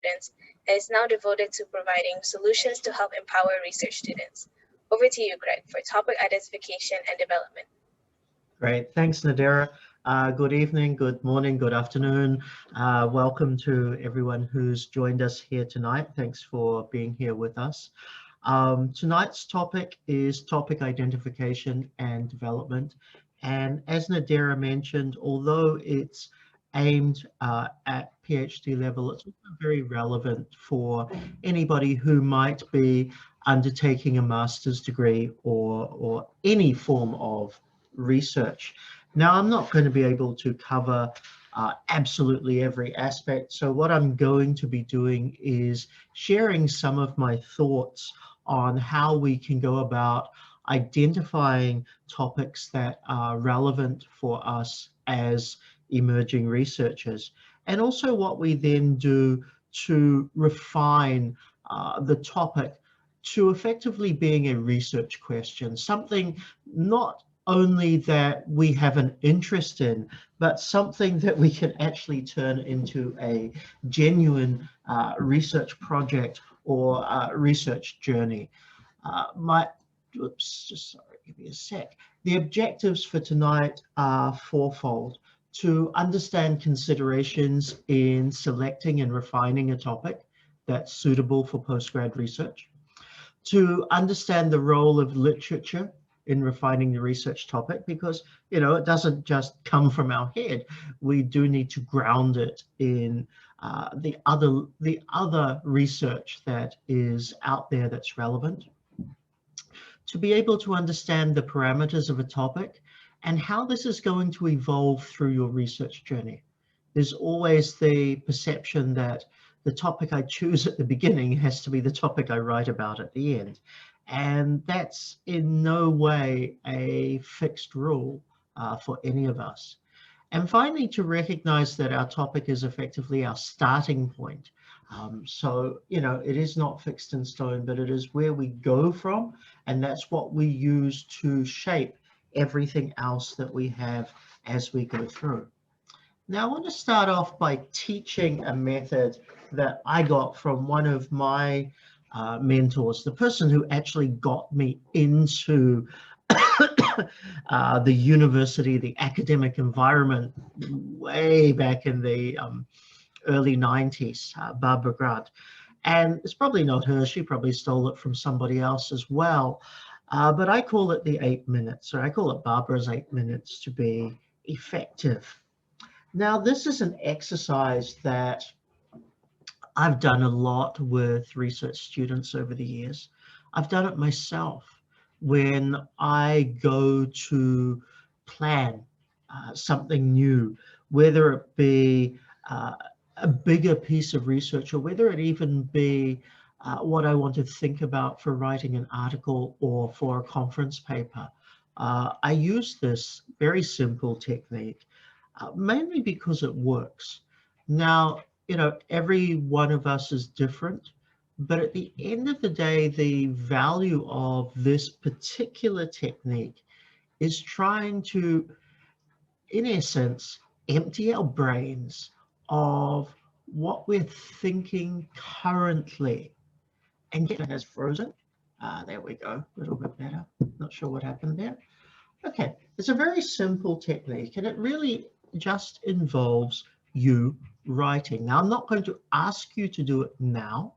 students and is now devoted to providing solutions to help empower research students. Over to you, Greg, for topic identification and development. Great, thanks, Nadira. Good evening, good morning, good afternoon. Welcome to everyone who's joined us here tonight. Thanks for being here with us. Tonight's topic is topic identification and development. And as Nadira mentioned, although it's aimed at PhD level, it's also very relevant for anybody who might be undertaking a master's degree or any form of research. Now, I'm not going to be able to cover absolutely every aspect. So what I'm going to be doing is sharing some of my thoughts on how we can go about identifying topics that are relevant for us as emerging researchers, and also what we then do to refine the topic to effectively being a research question, something not only that we have an interest in, but something that we can actually turn into a genuine research project or research journey. Give me a sec. The objectives for tonight are fourfold: to understand considerations in selecting and refining a topic that's suitable for postgrad research, to understand the role of literature in refining the research topic, because, you know, it doesn't just come from our head. We do need to ground it in the other research that is out there that's relevant. To be able to understand the parameters of a topic and how this is going to evolve through your research journey. There's always the perception that the topic I choose at the beginning has to be the topic I write about at the end. And that's in no way a fixed rule for any of us. And finally, to recognize that our topic is effectively our starting point. So, you know, it is not fixed in stone, but it is where we go from, and that's what we use to shape everything else that we have as we go through. Now, I want to start off by teaching a method that I got from one of my mentors, the person who actually got me into the university, the academic environment way back in the early 90s, Barbara Grant. And it's probably not her, she probably stole it from somebody else as well. But I call it the 8 minutes, or I call it Barbara's 8 minutes to be effective. Now, this is an exercise that I've done a lot with research students over the years. I've done it myself when I go to plan something new, whether it be a bigger piece of research, or whether it even be what I want to think about for writing an article or for a conference paper. I use this very simple technique, mainly because it works. Now, you know, every one of us is different, but at the end of the day, the value of this particular technique is trying to, in essence, empty our brains of what we're thinking currently. And it has frozen. There we go, a little bit better. Not sure what happened there. Okay, it's a very simple technique, and it really just involves you writing. Now, I'm not going to ask you to do it now.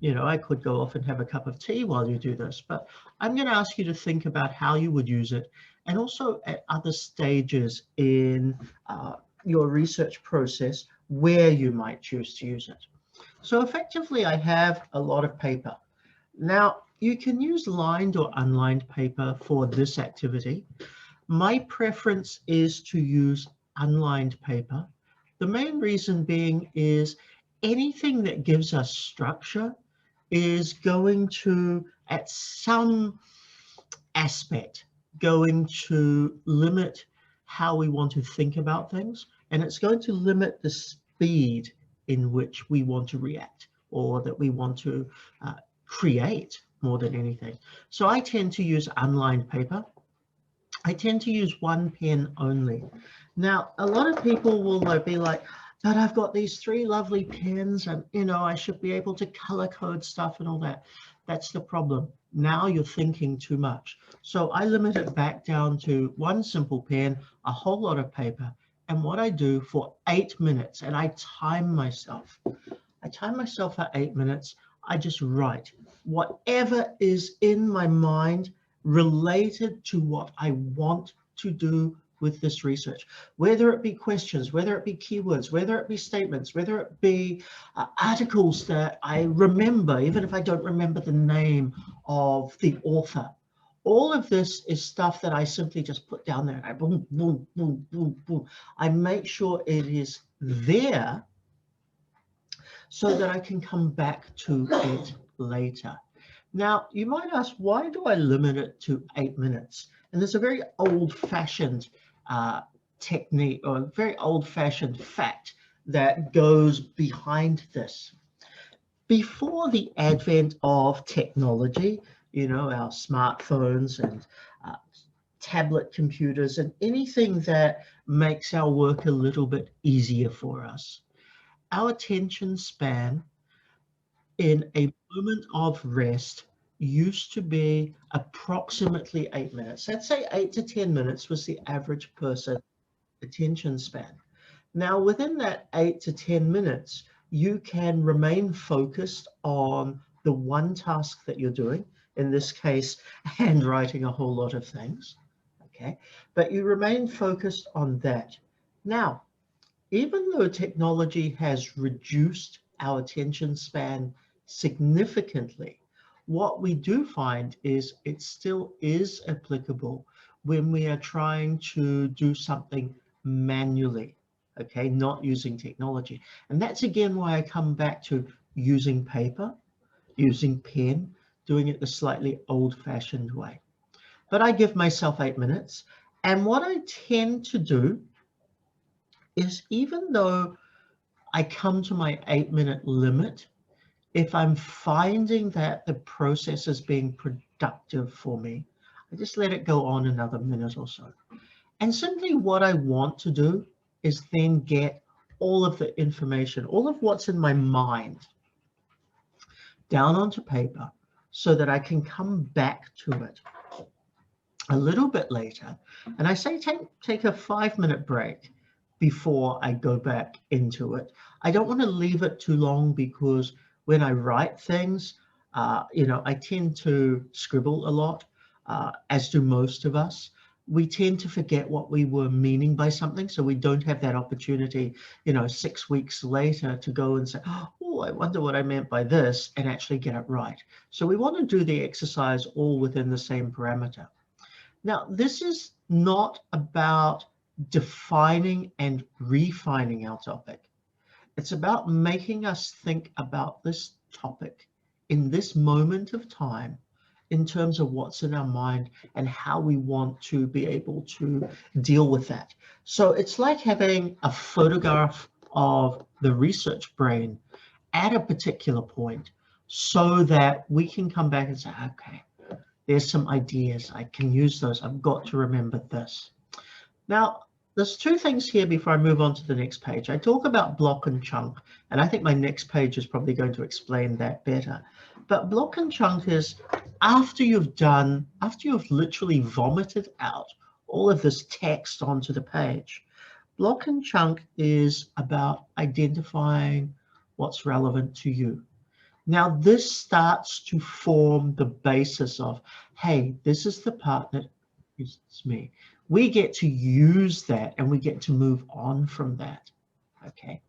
You know, I could go off and have a cup of tea while you do this, but I'm going to ask you to think about how you would use it, and also at other stages in your research process where you might choose to use it. So effectively, I have a lot of paper. Now, you can use lined or unlined paper for this activity. My preference is to use unlined paper. The main reason being is anything that gives us structure is going to, at some aspect, going to limit how we want to think about things, and it's going to limit the speed in which we want to react, or that we want to create more than anything. So I tend to use unlined paper. I tend to use one pen only. Now, a lot of people will be like, that I've got these 3 lovely pens and, I should be able to color code stuff and all that. That's the problem. Now you're thinking too much. So I limit it back down to 1 simple pen, a whole lot of paper, and what I do for 8 minutes, and I time myself. I time myself for 8 minutes. I just write whatever is in my mind related to what I want to do with this research, whether it be questions, whether it be keywords, whether it be statements, whether it be articles that I remember, even if I don't remember the name of the author. All of this is stuff that I simply just put down there and I boom, boom, boom, boom, boom. I make sure it is there so that I can come back to it later. Now, you might ask, why do I limit it to 8 minutes? And there's a very old-fashioned technique, or a very old-fashioned fact that goes behind this. Before the advent of technology, our smartphones and tablet computers and anything that makes our work a little bit easier for us, our attention span in a moment of rest used to be approximately 8 minutes. Let's say 8 to 10 minutes was the average person attention span. Now, within that 8 to 10 minutes, you can remain focused on the one task that you're doing, in this case, handwriting a whole lot of things, okay? But you remain focused on that. Now, even though technology has reduced our attention span significantly, what we do find is it still is applicable when we are trying to do something manually, okay, not using technology. And that's again why I come back to using paper, using pen, doing it the slightly old-fashioned way. But I give myself 8 minutes, and what I tend to do is, even though I come to my 8-minute limit, if I'm finding that the process is being productive for me, I just let it go on another minute or so. And simply what I want to do is then get all of the information, all of what's in my mind down onto paper so that I can come back to it a little bit later. And I say take a 5-minute break before I go back into it. I don't want to leave it too long, because when I write things, I tend to scribble a lot, as do most of us. We tend to forget what we were meaning by something, so we don't have that opportunity, 6 weeks later to go and say, oh, I wonder what I meant by this, and actually get it right. So we want to do the exercise all within the same parameter. Now, this is not about defining and refining our topic. It's about making us think about this topic in this moment of time in terms of what's in our mind and how we want to be able to deal with that. So it's like having a photograph of the research brain at a particular point so that we can come back and say, okay, there's some ideas, I can use those, I've got to remember this. Now, there's 2 things here before I move on to the next page. I talk about block and chunk, and I think my next page is probably going to explain that better. But block and chunk is after you've literally vomited out all of this text onto the page. Block and chunk is about identifying what's relevant to you. Now, this starts to form the basis of, hey, this is the part that is me. We get to use that and we get to move on from that. Okay.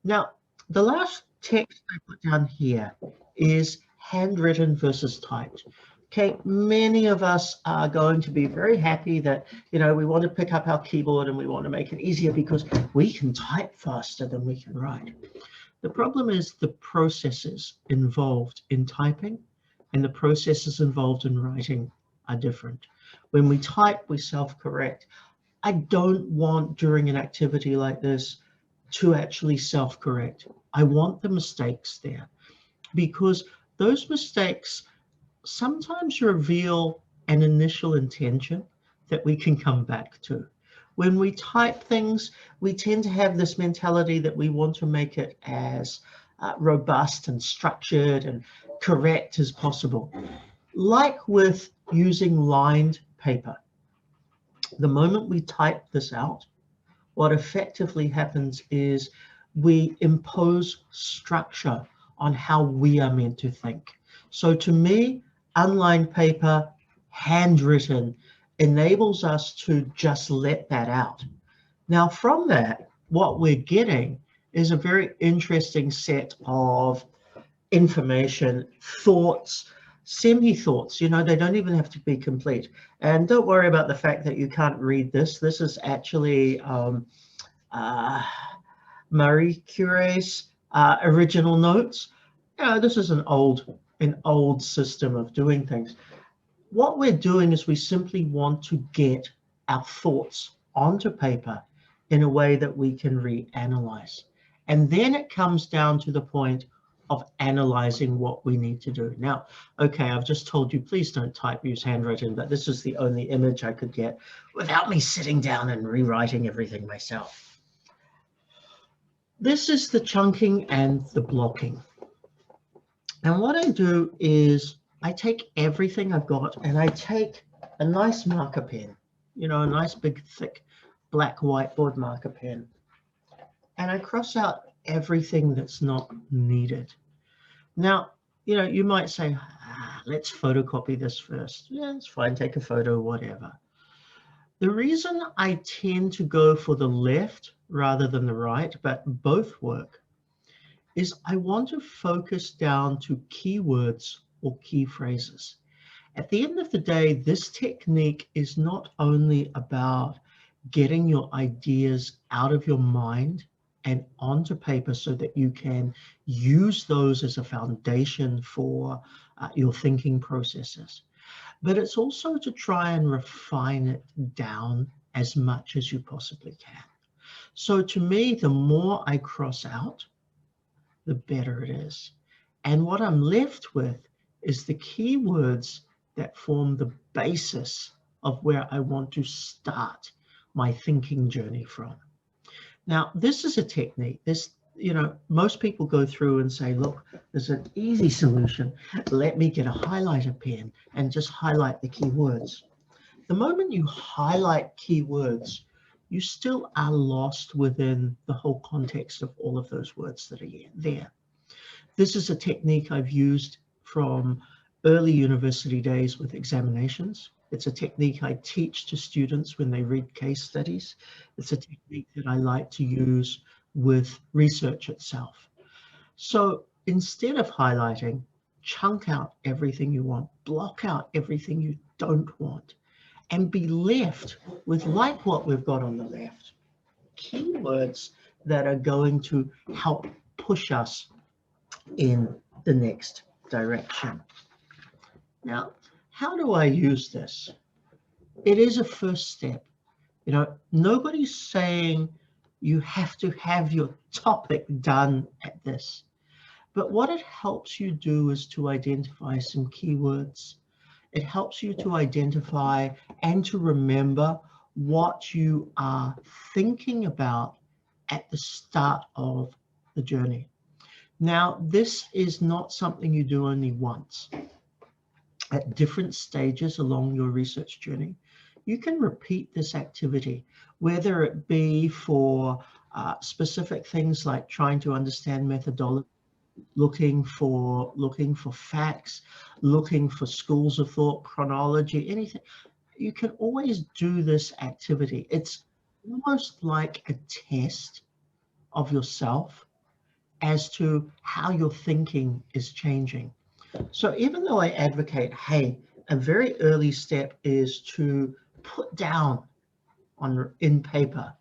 Now, the last text I put down here is handwritten versus typed. Okay, many of us are going to be very happy that, we want to pick up our keyboard and we want to make it easier because we can type faster than we can write. The problem is the processes involved in typing and the processes involved in writing are different. When we type, we self-correct. I don't want, during an activity like this, to actually self-correct. I want the mistakes there, because those mistakes sometimes reveal an initial intention that we can come back to. When we type things, we tend to have this mentality that we want to make it as robust and structured and correct as possible. Like with using lined paper, the moment we type this out, what effectively happens is we impose structure on how we are meant to think. So to me, unlined paper, handwritten, enables us to just let that out. Now from that, what we're getting is a very interesting set of information, thoughts, semi-thoughts. You know, they don't even have to be complete. And don't worry about the fact that you can't read this. This is actually uh, Marie Curie's original notes. You know, this is an old system of doing things. What we're doing is we simply want to get our thoughts onto paper in a way that we can reanalyze. And then it comes down to the point of analyzing what we need to do. Now, okay, I've just told you, please don't type, use handwritten, but this is the only image I could get without me sitting down and rewriting everything myself. This is the chunking and the blocking. And what I do is I take everything I've got and I take a nice marker pen, you know, a nice big thick black whiteboard marker pen, and I cross out everything that's not needed. Now, you know, you might say, let's photocopy this first. Yeah, it's fine, take a photo, whatever. The reason I tend to go for the left rather than the right, but both work, is I want to focus down to keywords or key phrases. At the end of the day, this technique is not only about getting your ideas out of your mind and onto paper so that you can use those as a foundation for your thinking processes, but it's also to try and refine it down as much as you possibly can. So to me, the more I cross out, the better it is. And what I'm left with is the keywords that form the basis of where I want to start my thinking journey from. Now, this is a technique. This, you know, most people go through and say, look, there's an easy solution. Let me get a highlighter pen and just highlight the keywords. The moment you highlight keywords, you still are lost within the whole context of all of those words that are there. This is a technique I've used from early university days with examinations. It's a technique I teach to students when they read case studies. It's a technique that I like to use with research itself. So instead of highlighting, chunk out everything you want, block out everything you don't want, and be left with, like what we've got on the left, keywords that are going to help push us in the next direction. Now, how do I use this? It is a first step. You know, nobody's saying you have to have your topic done at this, but what it helps you do is to identify some keywords. It helps you to identify and to remember what you are thinking about at the start of the journey. Now, this is not something you do only once. At different stages along your research journey, you can repeat this activity, whether it be for specific things like trying to understand methodology, looking for facts, looking for schools of thought, chronology, anything. You can always do this activity. It's almost like a test of yourself as to how your thinking is changing. So even though I advocate, hey, a very early step is to put down in paper,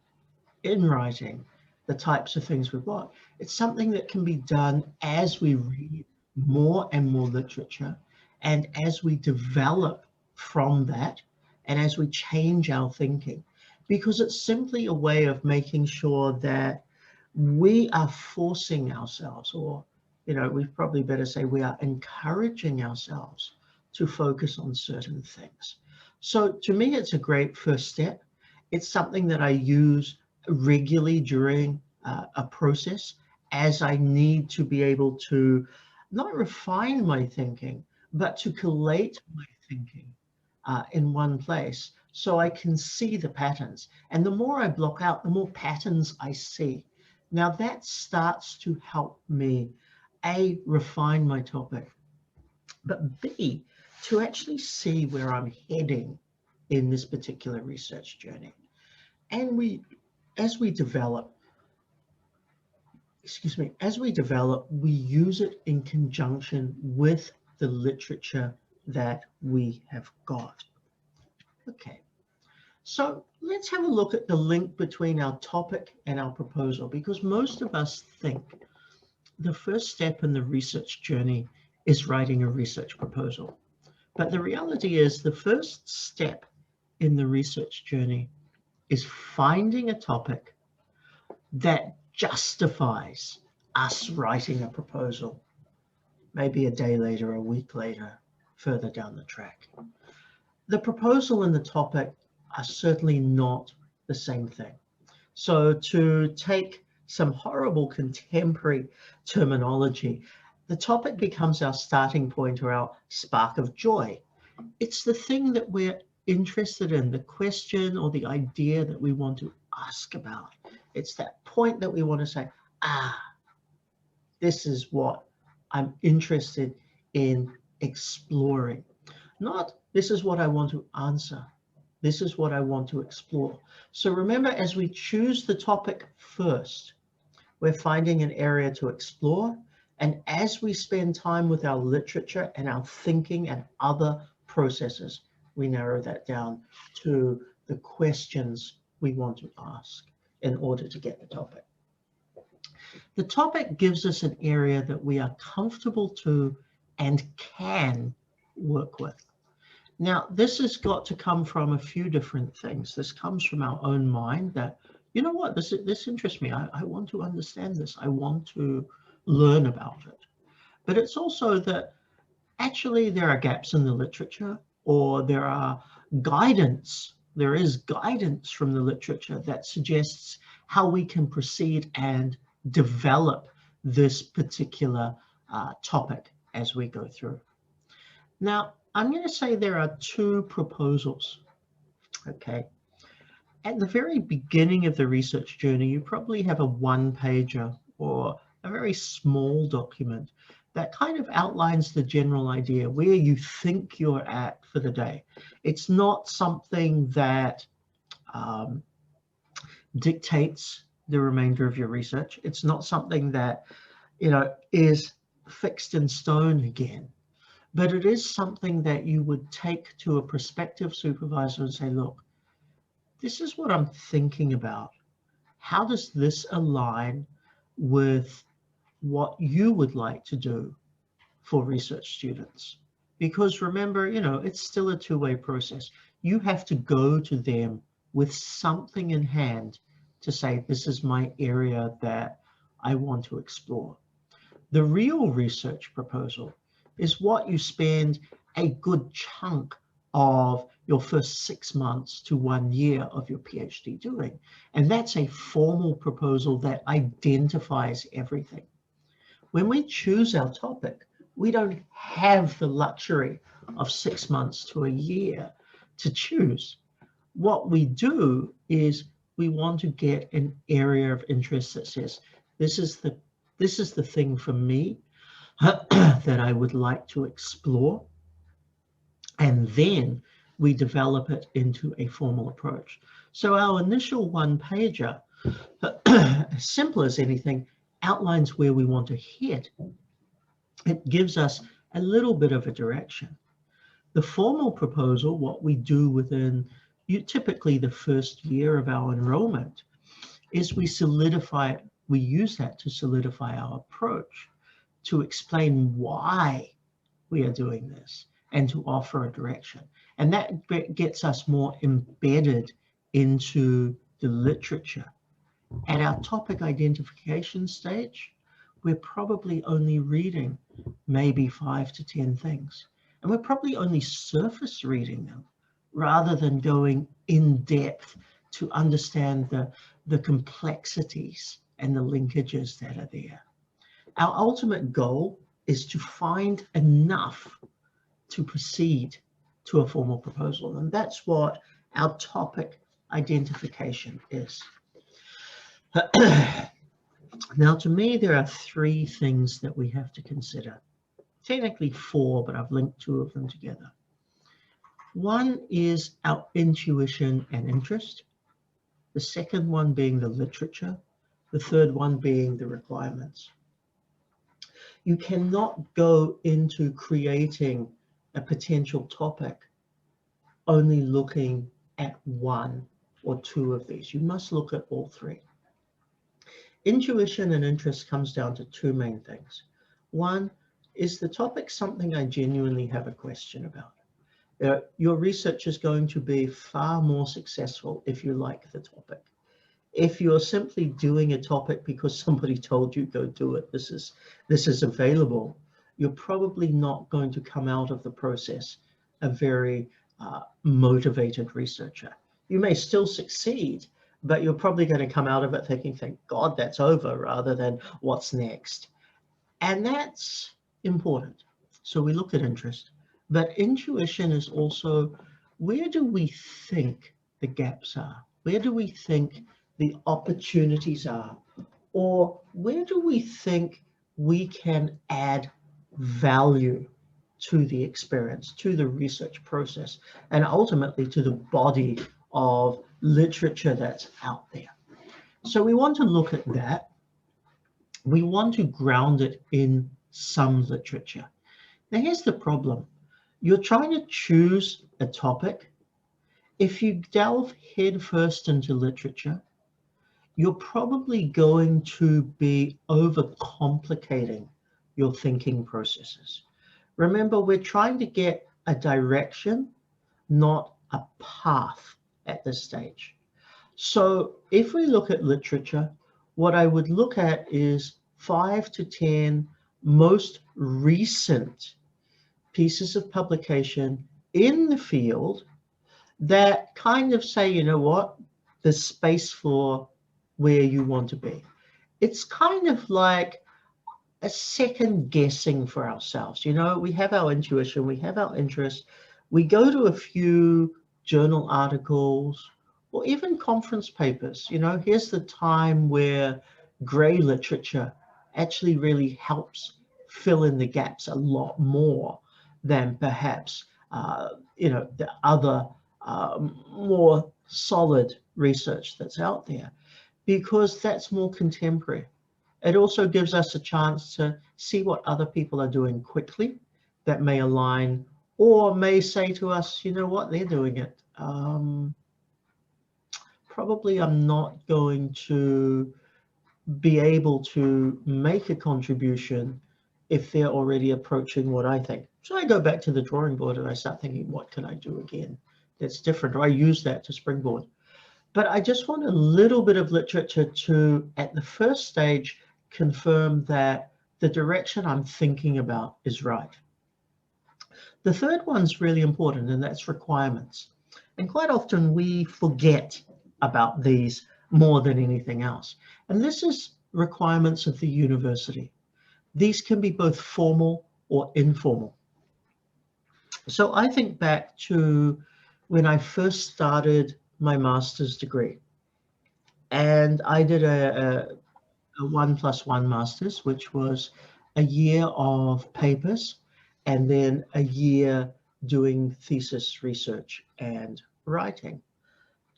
in writing, the types of things we've got. It's something that can be done as we read more and more literature, and as we develop from that, and as we change our thinking, because it's simply a way of making sure that we are forcing ourselves, or, you know, we probably better say we are encouraging ourselves to focus on certain things. So to me, it's a great first step. It's something that I use regularly during a process as I need to be able to not refine my thinking, but to collate my thinking in one place so I can see the patterns. And the more I block out, the more patterns I see. Now that starts to help me, A, refine my topic, but B, to actually see where I'm heading in this particular research journey. And as we develop, we use it in conjunction with the literature that we have got. Okay, so let's have a look at the link between our topic and our proposal, because most of us think the first step in the research journey is writing a research proposal. But the reality is the first step in the research journey is finding a topic that justifies us writing a proposal, maybe a day later, a week later, further down the track. The proposal and the topic are certainly not the same thing. So to take some horrible contemporary terminology, the topic becomes our starting point or our spark of joy. It's the thing that we're interested in, the question or the idea that we want to ask about. It's that point that we want to say, this is what I'm interested in exploring. Not, this is what I want to answer. This is what I want to explore. So remember, as we choose the topic first, we're finding an area to explore. And as we spend time with our literature and our thinking and other processes, we narrow that down to the questions we want to ask in order to get the topic. The topic gives us an area that we are comfortable to and can work with. Now, this has got to come from a few different things. This comes from our own mind that, you know what, this interests me. I want to understand this. I want to learn about it. But it's also that actually there are gaps in the literature, or there is guidance from the literature that suggests how we can proceed and develop this particular topic as we go through. Now, I'm going to say there are two proposals, okay? At the very beginning of the research journey, you probably have a one-pager or a very small document that kind of outlines the general idea, where you think you're at for the day. It's not something that dictates the remainder of your research. It's not something that, is fixed in stone again. But it is something that you would take to a prospective supervisor and say, look, this is what I'm thinking about. How does this align with what you would like to do for research students? Because remember, it's still a two-way process. You have to go to them with something in hand to say, this is my area that I want to explore. The real research proposal is what you spend a good chunk of your first 6 months to 1 year of your PhD doing. And that's a formal proposal that identifies everything. When we choose our topic, we don't have the luxury of 6 months to a year to choose. What we do is we want to get an area of interest that says, this is the thing for me that I would like to explore, and then we develop it into a formal approach. So our initial one-pager, as simple as anything, outlines where we want to head. It gives us a little bit of a direction. The formal proposal, what we do within typically the first year of our enrollment, is we use that to solidify our approach, to explain why we are doing this, and to offer a direction. And that gets us more embedded into the literature. At our topic identification stage, we're probably only reading maybe 5 to 10 things. And we're probably only surface reading them rather than going in depth to understand the complexities and the linkages that are there. Our ultimate goal is to find enough to proceed to a formal proposal. And that's what our topic identification is. Now, to me, there are three things that we have to consider. Technically four, but I've linked two of them together. One is our intuition and interest. The second one being the literature. The third one being the requirements. You cannot go into creating a potential topic only looking at one or two of these. You must look at all three. Intuition and interest comes down to two main things. One, is the topic something I genuinely have a question about? Your research is going to be far more successful if you like the topic. If you're simply doing a topic because somebody told you go do it, this is available, you're probably not going to come out of the process a very motivated researcher. You may still succeed, but you're probably going to come out of it thinking, thank God that's over, rather than what's next. And that's important. So we look at interest, but intuition is also, where do we think the gaps are? Where do we think the opportunities are? Or where do we think we can add value to the experience, to the research process, and ultimately to the body of literature that's out there? So we want to look at that. We want to ground it in some literature. Now here's the problem. You're trying to choose a topic. If you delve headfirst into literature, you're probably going to be overcomplicating your thinking processes. Remember, we're trying to get a direction, not a path at this stage. So if we look at literature, what I would look at is 5 to 10 most recent pieces of publication in the field that kind of say, you know what, there's space for where you want to be. It's kind of like a second guessing for ourselves. You know, we have our intuition, we have our interest, we go to a few journal articles or even conference papers. You know, here's the time where gray literature actually really helps fill in the gaps a lot more than perhaps, you know, the other more solid research that's out there, because that's more contemporary. It also gives us a chance to see what other people are doing quickly that may align, or may say to us, you know what, they're doing it. Probably I'm not going to be able to make a contribution if they're already approaching what I think. So I go back to the drawing board and I start thinking, what can I do again that's different? Or I use that to springboard. But I just want a little bit of literature to, at the first stage, confirm that the direction I'm thinking about is right. The third one's really important, and that's requirements. And quite often we forget about these more than anything else. And this is requirements of the university. These can be both formal or informal. So I think back to when I first started my master's degree, and I did a 1+1 master's, which was a year of papers and then a year doing thesis research and writing.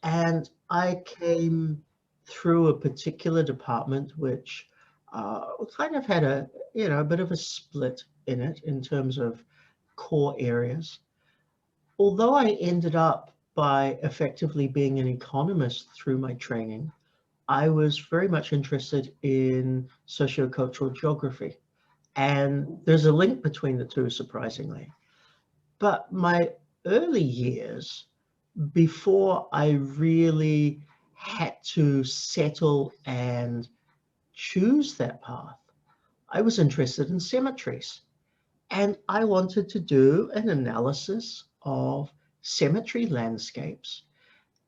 And I came through a particular department which kind of had a, you know, a bit of a split in it in terms of core areas. Although I ended up by effectively being an economist through my training, I was very much interested in sociocultural geography. And there's a link between the two, surprisingly. But my early years, before I really had to settle and choose that path, I was interested in cemeteries. And I wanted to do an analysis of cemetery landscapes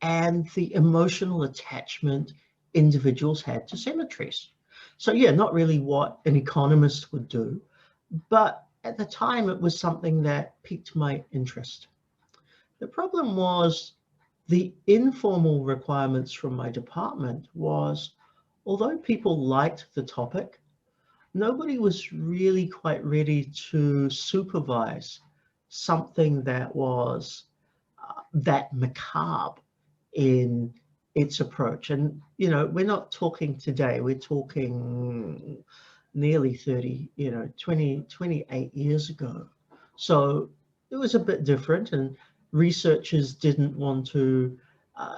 and the emotional attachment individuals had to cemeteries. So yeah, not really what an economist would do, but at the time it was something that piqued my interest. The problem was the informal requirements from my department was, although people liked the topic, nobody was really quite ready to supervise something that was that macabre in its approach. And, you know, we're not talking today, we're talking nearly 30, 28 years ago. So it was a bit different, and researchers didn't want to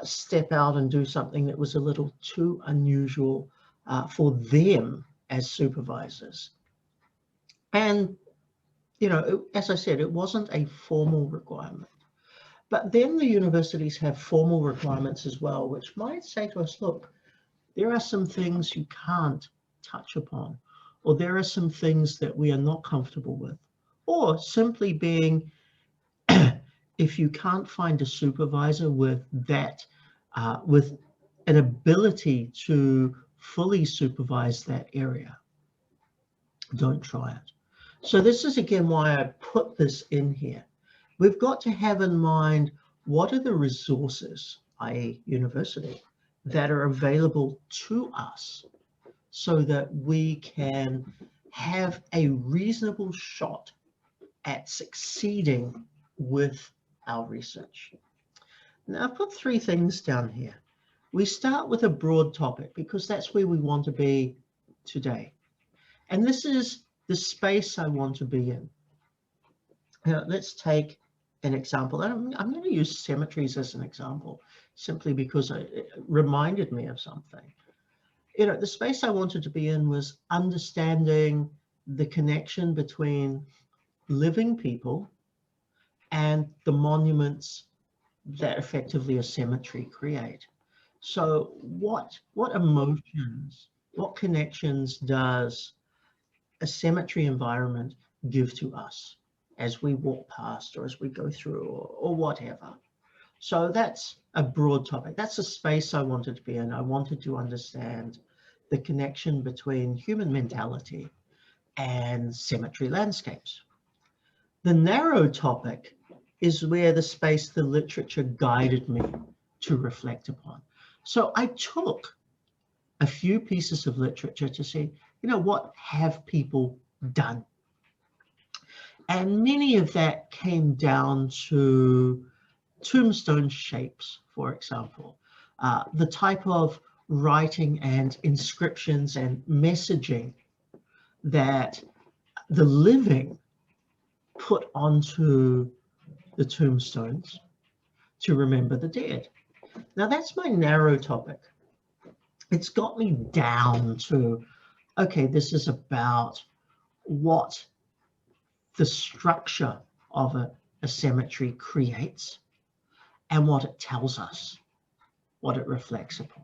step out and do something that was a little too unusual for them as supervisors. And, as I said, it wasn't a formal requirement. But then the universities have formal requirements as well, which might say to us, look, there are some things you can't touch upon, or there are some things that we are not comfortable with, or simply being, if you can't find a supervisor with that, with an ability to fully supervise that area, don't try it. So this is again why I put this in here. We've got to have in mind what are the resources, i.e. university, that are available to us so that we can have a reasonable shot at succeeding with our research. Now I've put 3 things down here. We start with a broad topic because that's where we want to be today. And this is the space I want to be in. Now, let's take an example. And I'm going to use cemeteries as an example simply because it reminded me of something. The space I wanted to be in was understanding the connection between living people and the monuments that effectively a cemetery create. So what emotions, what connections does a cemetery environment give to us as we walk past or as we go through or whatever? So that's a broad topic. That's a space I wanted to be in. I wanted to understand the connection between human mentality and cemetery landscapes. The narrow topic is where the space the literature guided me to reflect upon. So I took a few pieces of literature to see, what have people done? And many of that came down to tombstone shapes, for example, the type of writing and inscriptions and messaging that the living put onto the tombstones to remember the dead. Now that's my narrow topic. It's got me down to, okay, this is about what the structure of a cemetery creates and what it tells us, what it reflects upon.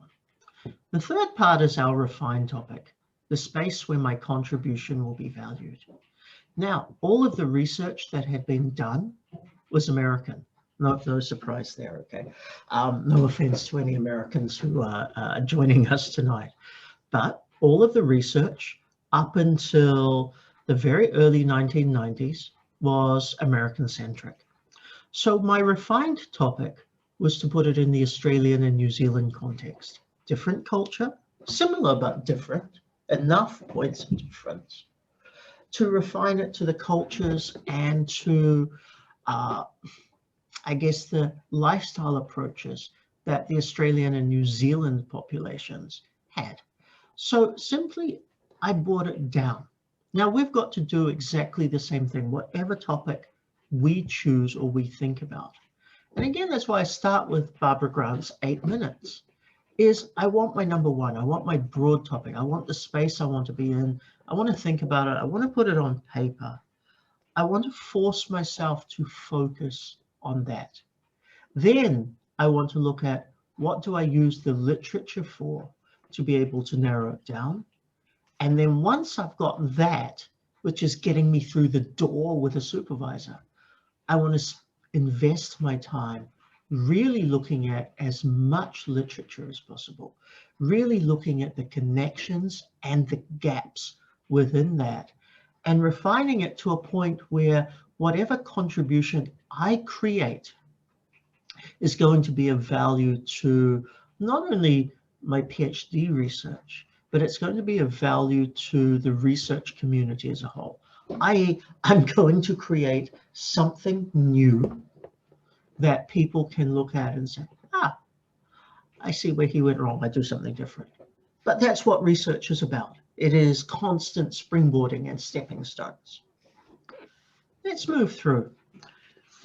The third part is our refined topic, the space where my contribution will be valued. Now, all of the research that had been done was American. No surprise there, okay? No offense to any Americans who are joining us tonight. But all of the research up until the very early 1990s was American-centric. So my refined topic was to put it in the Australian and New Zealand context. Different culture, similar but different, enough points of difference to refine it to the cultures and to, I guess, the lifestyle approaches that the Australian and New Zealand populations had. So simply, I brought it down. Now we've got to do exactly the same thing, whatever topic we choose or we think about. And again, that's why I start with Barbara Grant's 8 minutes, is I want my number one, I want my broad topic, I want the space I want to be in, I want to think about it, I want to put it on paper. I want to force myself to focus on that. Then I want to look at what do I use the literature for to be able to narrow it down. And then once I've got that, which is getting me through the door with a supervisor, I want to invest my time really looking at as much literature as possible, really looking at the connections and the gaps within that, and refining it to a point where whatever contribution I create is going to be of value to not only my PhD research, but it's going to be of value to the research community as a whole. I'm going to create something new that people can look at and say, ah, I see where he went wrong, I do something different. But that's what research is about. It is constant springboarding and stepping stones. Let's move through.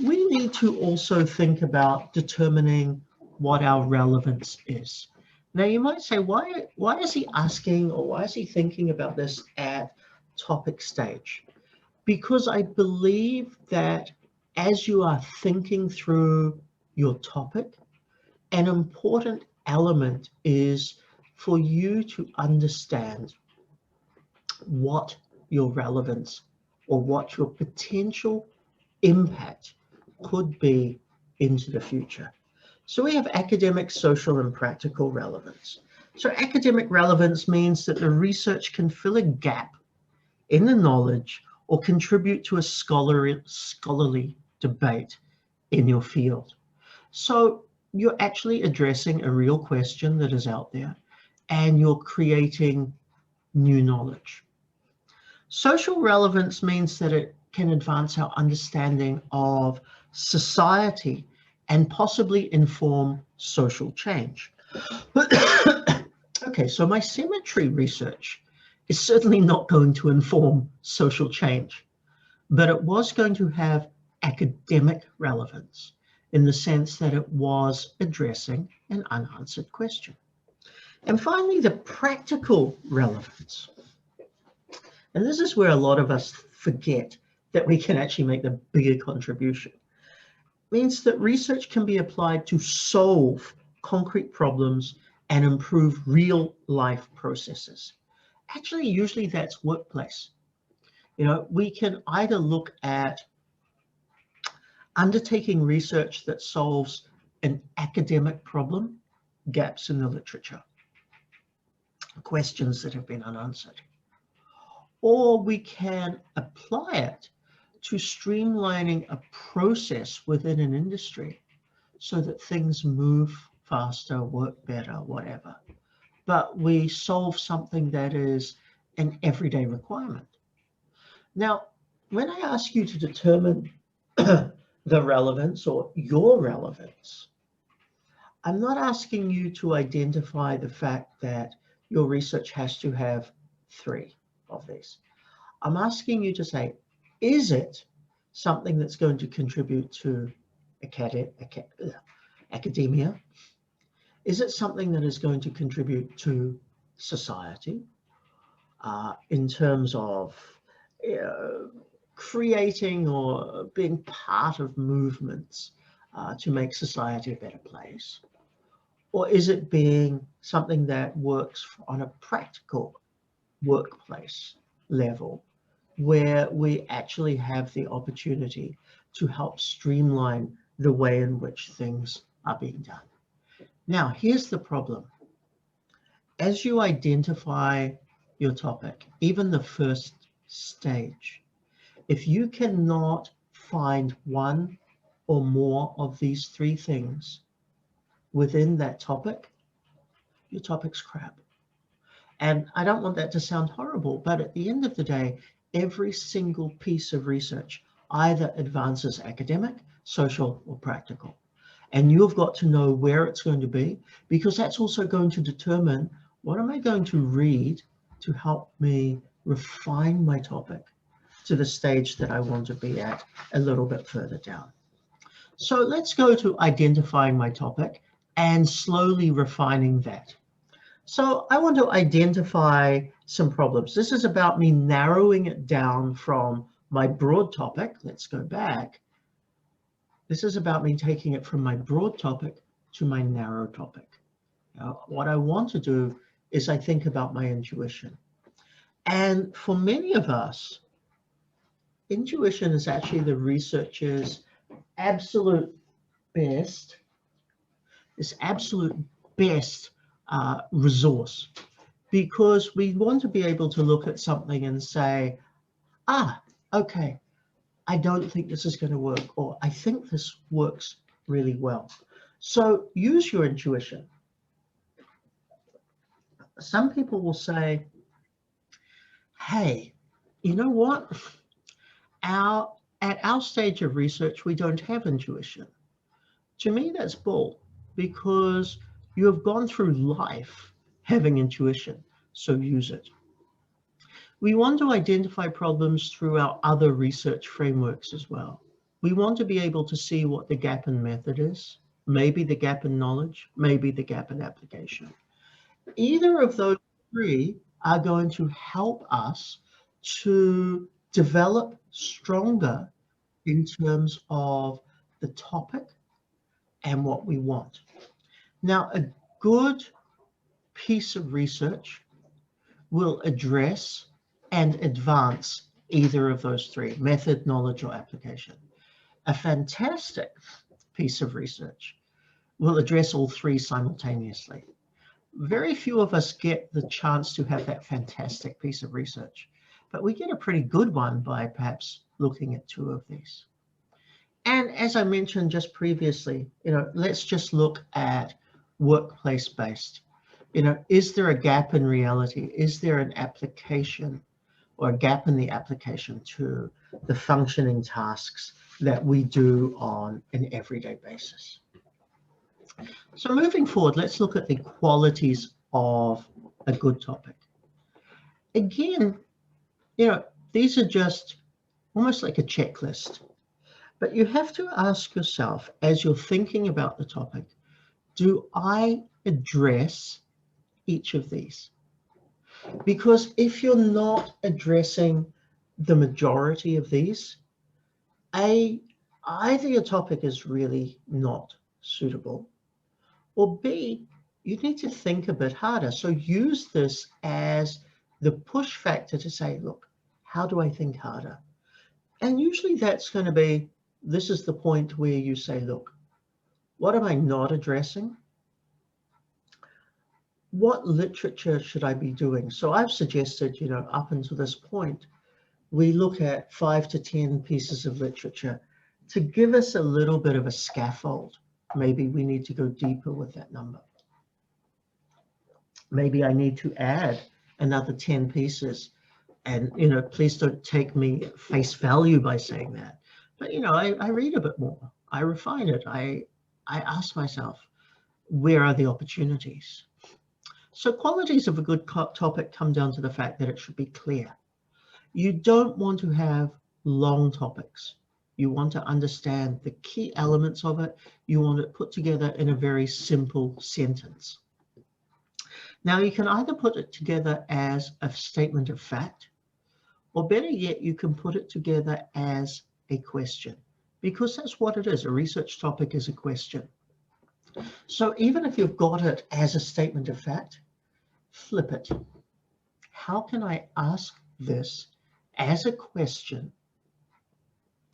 We need to also think about determining what our relevance is. Now you might say, why is he asking, or why is he thinking about this at topic stage? Because I believe that as you are thinking through your topic, an important element is for you to understand what your relevance or what your potential impact could be into the future. So we have academic, social, and practical relevance. So academic relevance means that the research can fill a gap in the knowledge or contribute to a scholarly debate in your field. So you're actually addressing a real question that is out there, and you're creating new knowledge. Social relevance means that it can advance our understanding of society and possibly inform social change. Okay, so my cemetery research is certainly not going to inform social change, but it was going to have academic relevance in the sense that it was addressing an unanswered question. And finally, the practical relevance. And this is where a lot of us forget that we can actually make the bigger contribution. It means that research can be applied to solve concrete problems and improve real life processes. Actually, usually that's workplace. You know, we can either look at undertaking research that solves an academic problem, gaps in the literature, questions that have been unanswered, or we can apply it to streamlining a process within an industry so that things move faster, work better, whatever. But we solve something that is an everyday requirement. Now, when I ask you to determine the relevance or your relevance, I'm not asking you to identify the fact that your research has to have 3 of these. I'm asking you to say, is it something that's going to contribute to academia? Is it something that is going to contribute to society in terms of creating or being part of movements to make society a better place? Or is it being something that works on a practical workplace level where we actually have the opportunity to help streamline the way in which things are being done? Now, here's the problem. As you identify your topic, even the first stage, if you cannot find one or more of these 3 things within that topic, your topic's crap. And I don't want that to sound horrible, but at the end of the day, every single piece of research either advances academic, social, or practical. And you've got to know where it's going to be, because that's also going to determine what am I going to read to help me refine my topic to the stage that I want to be at a little bit further down. So let's go to identifying my topic and slowly refining that. So I want to identify some problems. This is about me narrowing it down from my broad topic. Let's go back. This is about me taking it from my broad topic to my narrow topic. Now, what I want to do is I think about my intuition. And for many of us, intuition is actually the researcher's absolute best this absolute best resource, because we want to be able to look at something and say, ah, okay, I don't think this is going to work, or I think this works really well. So use your intuition. Some people will say, hey, you know what? At our stage of research, we don't have intuition. To me, that's bull, because you have gone through life having intuition, so use it. We want to identify problems through our other research frameworks as well. We want to be able to see what the gap in method is, maybe the gap in knowledge, maybe the gap in application. Either of those three are going to help us to develop stronger in terms of the topic and what we want. Now, a good piece of research will address and advance either of those three: method, knowledge, or application. A fantastic piece of research will address all three simultaneously. Very few of us get the chance to have that fantastic piece of research, but we get a pretty good one by perhaps looking at two of these. And as I mentioned just previously, let's just look at workplace-based. Is there a gap in reality? Is there an application or a gap in the application to the functioning tasks that we do on an everyday basis? So moving forward, let's look at the qualities of a good topic. Again, these are just almost like a checklist, but you have to ask yourself, as you're thinking about the topic, do I address each of these? Because if you're not addressing the majority of these, either your topic is really not suitable, or B, you need to think a bit harder. So use this as the push factor to say, look, how do I think harder? And usually that's going to be, this is the point where you say, look, what am I not addressing? What literature should I be doing? So I've suggested, up until this point, we look at 5 to 10 pieces of literature to give us a little bit of a scaffold. Maybe we need to go deeper with that number. Maybe I need to add another 10 pieces. And, please don't take me at face value by saying that. But, I read a bit more. I refine it. I ask myself, where are the opportunities? So qualities of a good topic come down to the fact that it should be clear. You don't want to have long topics. You want to understand the key elements of it. You want it put together in a very simple sentence. Now, you can either put it together as a statement of fact, or better yet, you can put it together as a question, because that's what it is. A research topic is a question. So even if you've got it as a statement of fact, flip it. How can I ask this as a question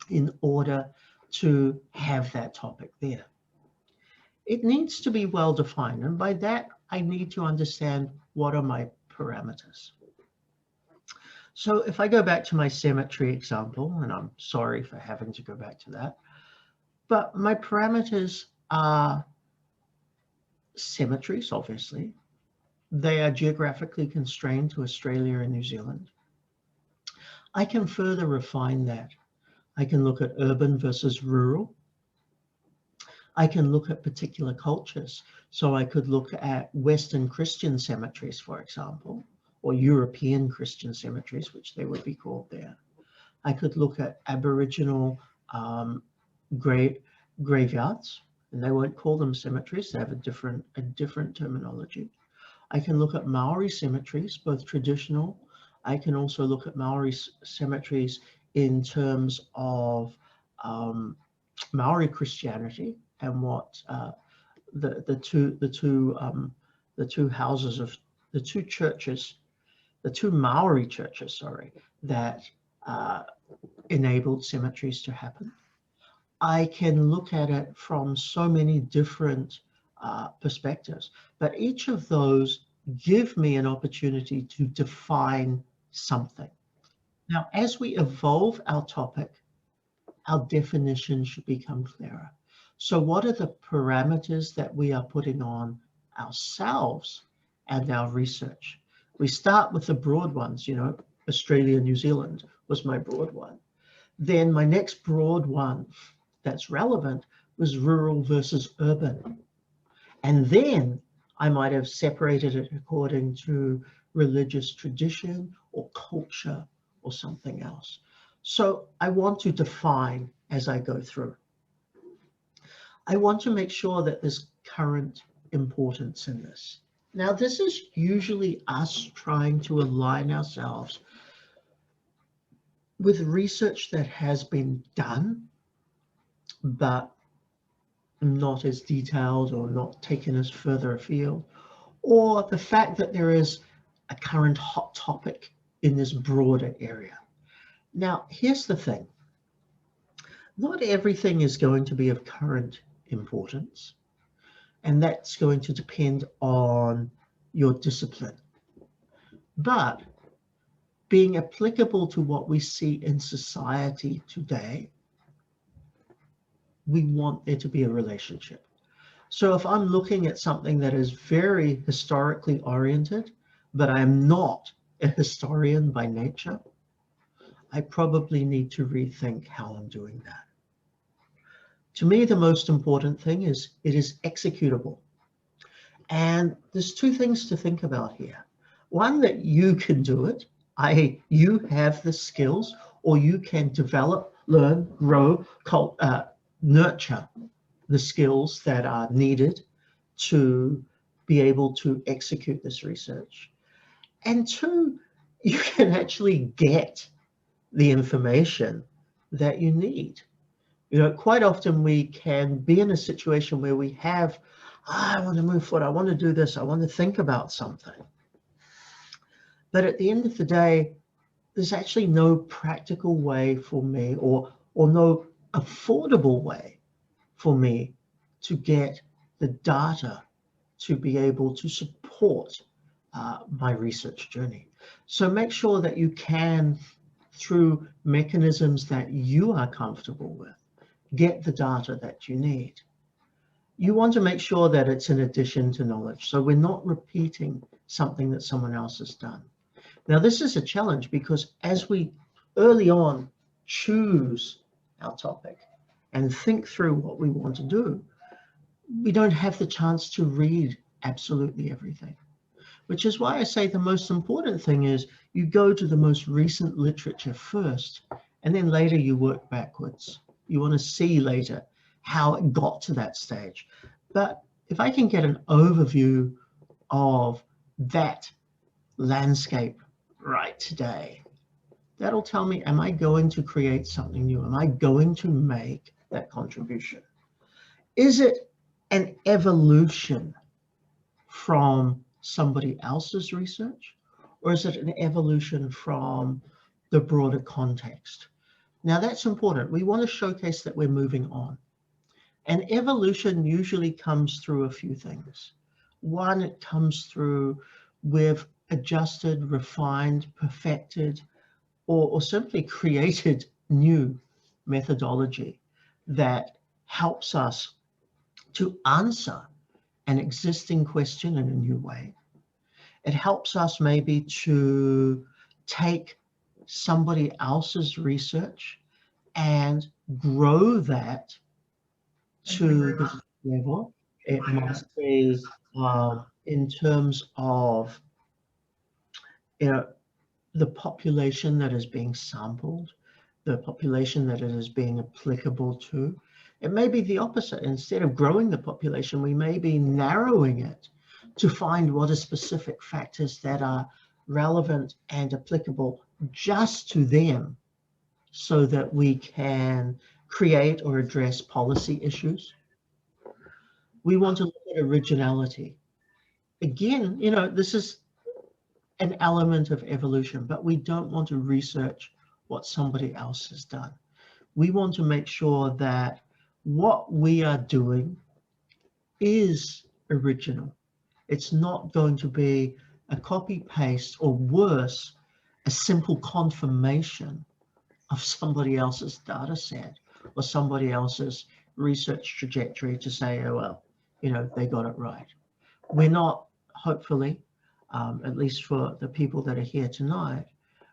in order to have that topic there? It needs to be well defined, and by that I need to understand what are my parameters. So if I go back to my cemetery example, and I'm sorry for having to go back to that, but my parameters are cemeteries, obviously. They are geographically constrained to Australia and New Zealand. I can further refine that. I can look at urban versus rural. I can look at particular cultures. So I could look at Western Christian cemeteries, for example, or European Christian cemeteries, which they would be called there. I could look at Aboriginal graveyards, and they won't call them cemeteries. They have a different terminology. I can look at Maori cemeteries, both traditional. I can also look at Maori cemeteries in terms of Maori Christianity and what the two Maori churches, that enabled cemeteries to happen. I can look at it from so many different perspectives, but each of those give me an opportunity to define something. Now, as we evolve our topic, our definition should become clearer. So what are the parameters that we are putting on ourselves and our research? We start with the broad ones, you know, Australia, New Zealand was my broad one. Then my next broad one that's relevant was rural versus urban. And then I might have separated it according to religious tradition or culture or something else. So I want to define as I go through. I want to make sure that there's current importance in this. Now, this is usually us trying to align ourselves with research that has been done, but not as detailed or not taken us further afield, or the fact that there is a current hot topic in this broader area. Now, here's the thing. Not everything is going to be of current importance, and that's going to depend on your discipline. But being applicable to what we see in society today, we want there to be a relationship. So if I'm looking at something that is very historically oriented, but I'm not a historian by nature, I probably need to rethink how I'm doing that. To me, the most important thing is it is executable. And there's two things to think about here. One, that you can do it, i.e. you have the skills, or you can develop, learn, grow, nurture the skills that are needed to be able to execute this research. And two, you can actually get the information that you need. You know, quite often we can be in a situation where we have, I want to move forward, I want to do this, I want to think about something. But at the end of the day, there's actually no practical way for me, or no affordable way for me to get the data to be able to support my research journey. So make sure that you can, through mechanisms that you are comfortable with, get the data that you need. You want to make sure that it's in addition to knowledge. So we're not repeating something that someone else has done. Now, this is a challenge because as we early on choose our topic and think through what we want to do, we don't have the chance to read absolutely everything, which is why I say the most important thing is you go to the most recent literature first, and then later you work backwards. You want to see later how it got to that stage. But if I can get an overview of that landscape right today, that'll tell me, am I going to create something new? Am I going to make that contribution? Is it an evolution from somebody else's research, or is it an evolution from the broader context? Now that's important. We want to showcase that we're moving on. And evolution usually comes through a few things. One, it comes through we've adjusted, refined, perfected, or simply created new methodology that helps us to answer an existing question in a new way. It helps us maybe to take somebody else's research and grow that to the level. It might be in terms of, you know, the population that is being sampled, the population that it is being applicable to. It may be the opposite. Instead of growing the population, we may be narrowing it to find what are specific factors that are relevant and applicable just to them, so that we can create or address policy issues. We want to look at originality. Again, you know, this is an element of evolution, but we don't want to research what somebody else has done. We want to make sure that what we are doing is original. It's not going to be a copy paste, or worse, a simple confirmation of somebody else's data set or somebody else's research trajectory to say, oh, well, you know, they got it right. We're not, hopefully, at least for the people that are here tonight,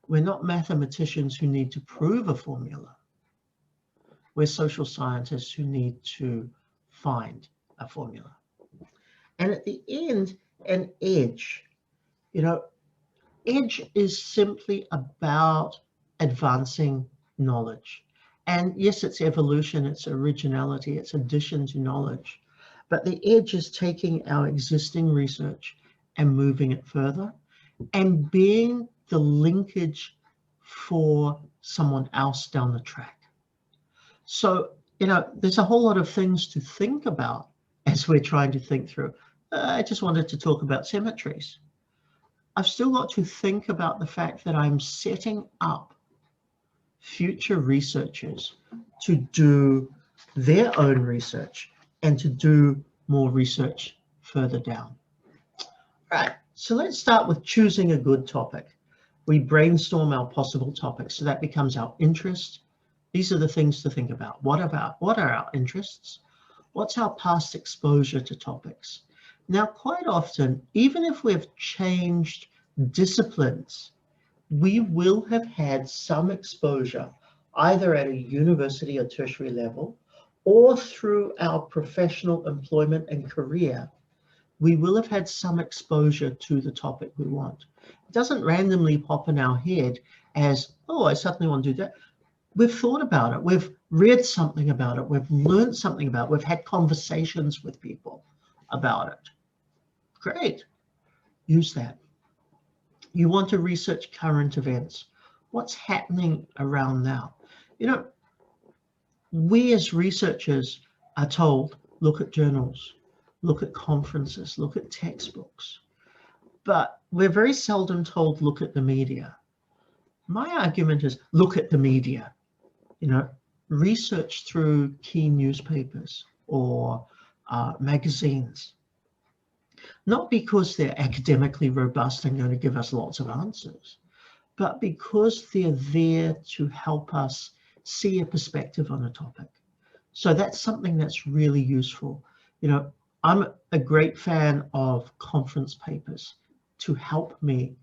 we're not mathematicians who need to prove a formula. We're social scientists who need to find a formula. And at the end, an edge. You know, edge is simply about advancing knowledge. And yes, it's evolution, it's originality, it's addition to knowledge. But the edge is taking our existing research and moving it further and being the linkage for someone else down the track. So, you know, there's a whole lot of things to think about as we're trying to think through. I just wanted to talk about cemeteries. I've still got to think about the fact that I'm setting up future researchers to do their own research and to do more research further down. Right, so let's start with choosing a good topic. We brainstorm our possible topics, so that becomes our interest. These are the things to think about. What are our interests? What's our past exposure to topics? Now, quite often, even if we've changed disciplines, we will have had some exposure either at a university or tertiary level or through our professional employment and career. We will have had some exposure to the topic we want. It doesn't randomly pop in our head as, oh, I suddenly want to do that. We've thought about it. We've read something about it. We've learned something about it. We've had conversations with people about it. Great. Use that. You want to research current events. What's happening around now? You know, we as researchers are told, look at journals, look at conferences, look at textbooks. But we're very seldom told, look at the media. My argument is, look at the media. You know, research through key newspapers or magazines. Not because they're academically robust and going to give us lots of answers, but because they're there to help us see a perspective on a topic. So that's something that's really useful. You know, I'm a great fan of conference papers to help me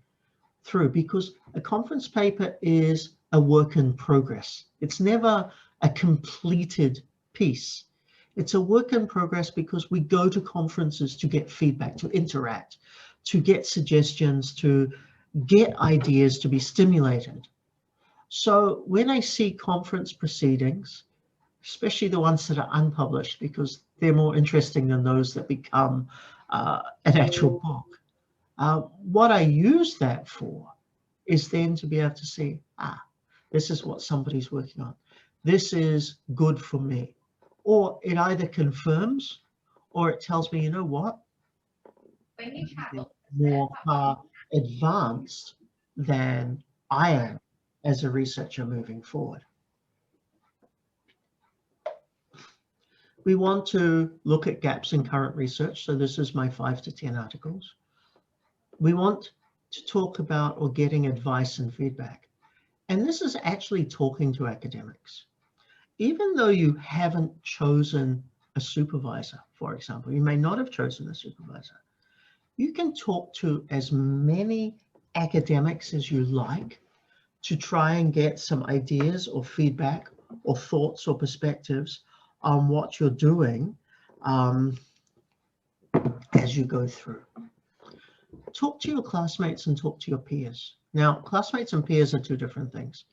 through, because a conference paper is a work in progress. It's never a completed piece. It's a work in progress because we go to conferences to get feedback, to interact, to get suggestions, to get ideas, to be stimulated. So when I see conference proceedings, especially the ones that are unpublished, because they're more interesting than those that become an actual book, what I use that for is then to be able to see, this is what somebody's working on. This is good for me. Or it either confirms or it tells me, you know what? More far advanced than I am as a researcher moving forward. We want to look at gaps in current research. So this is my 5 to 10 articles. We want to talk about or getting advice and feedback. And this is actually talking to academics. Even though you haven't chosen a supervisor, for example, you may not have chosen a supervisor, you can talk to as many academics as you like to try and get some ideas or feedback or thoughts or perspectives on what you're doing as you go through. Talk to your classmates and talk to your peers. Now, classmates and peers are two different things.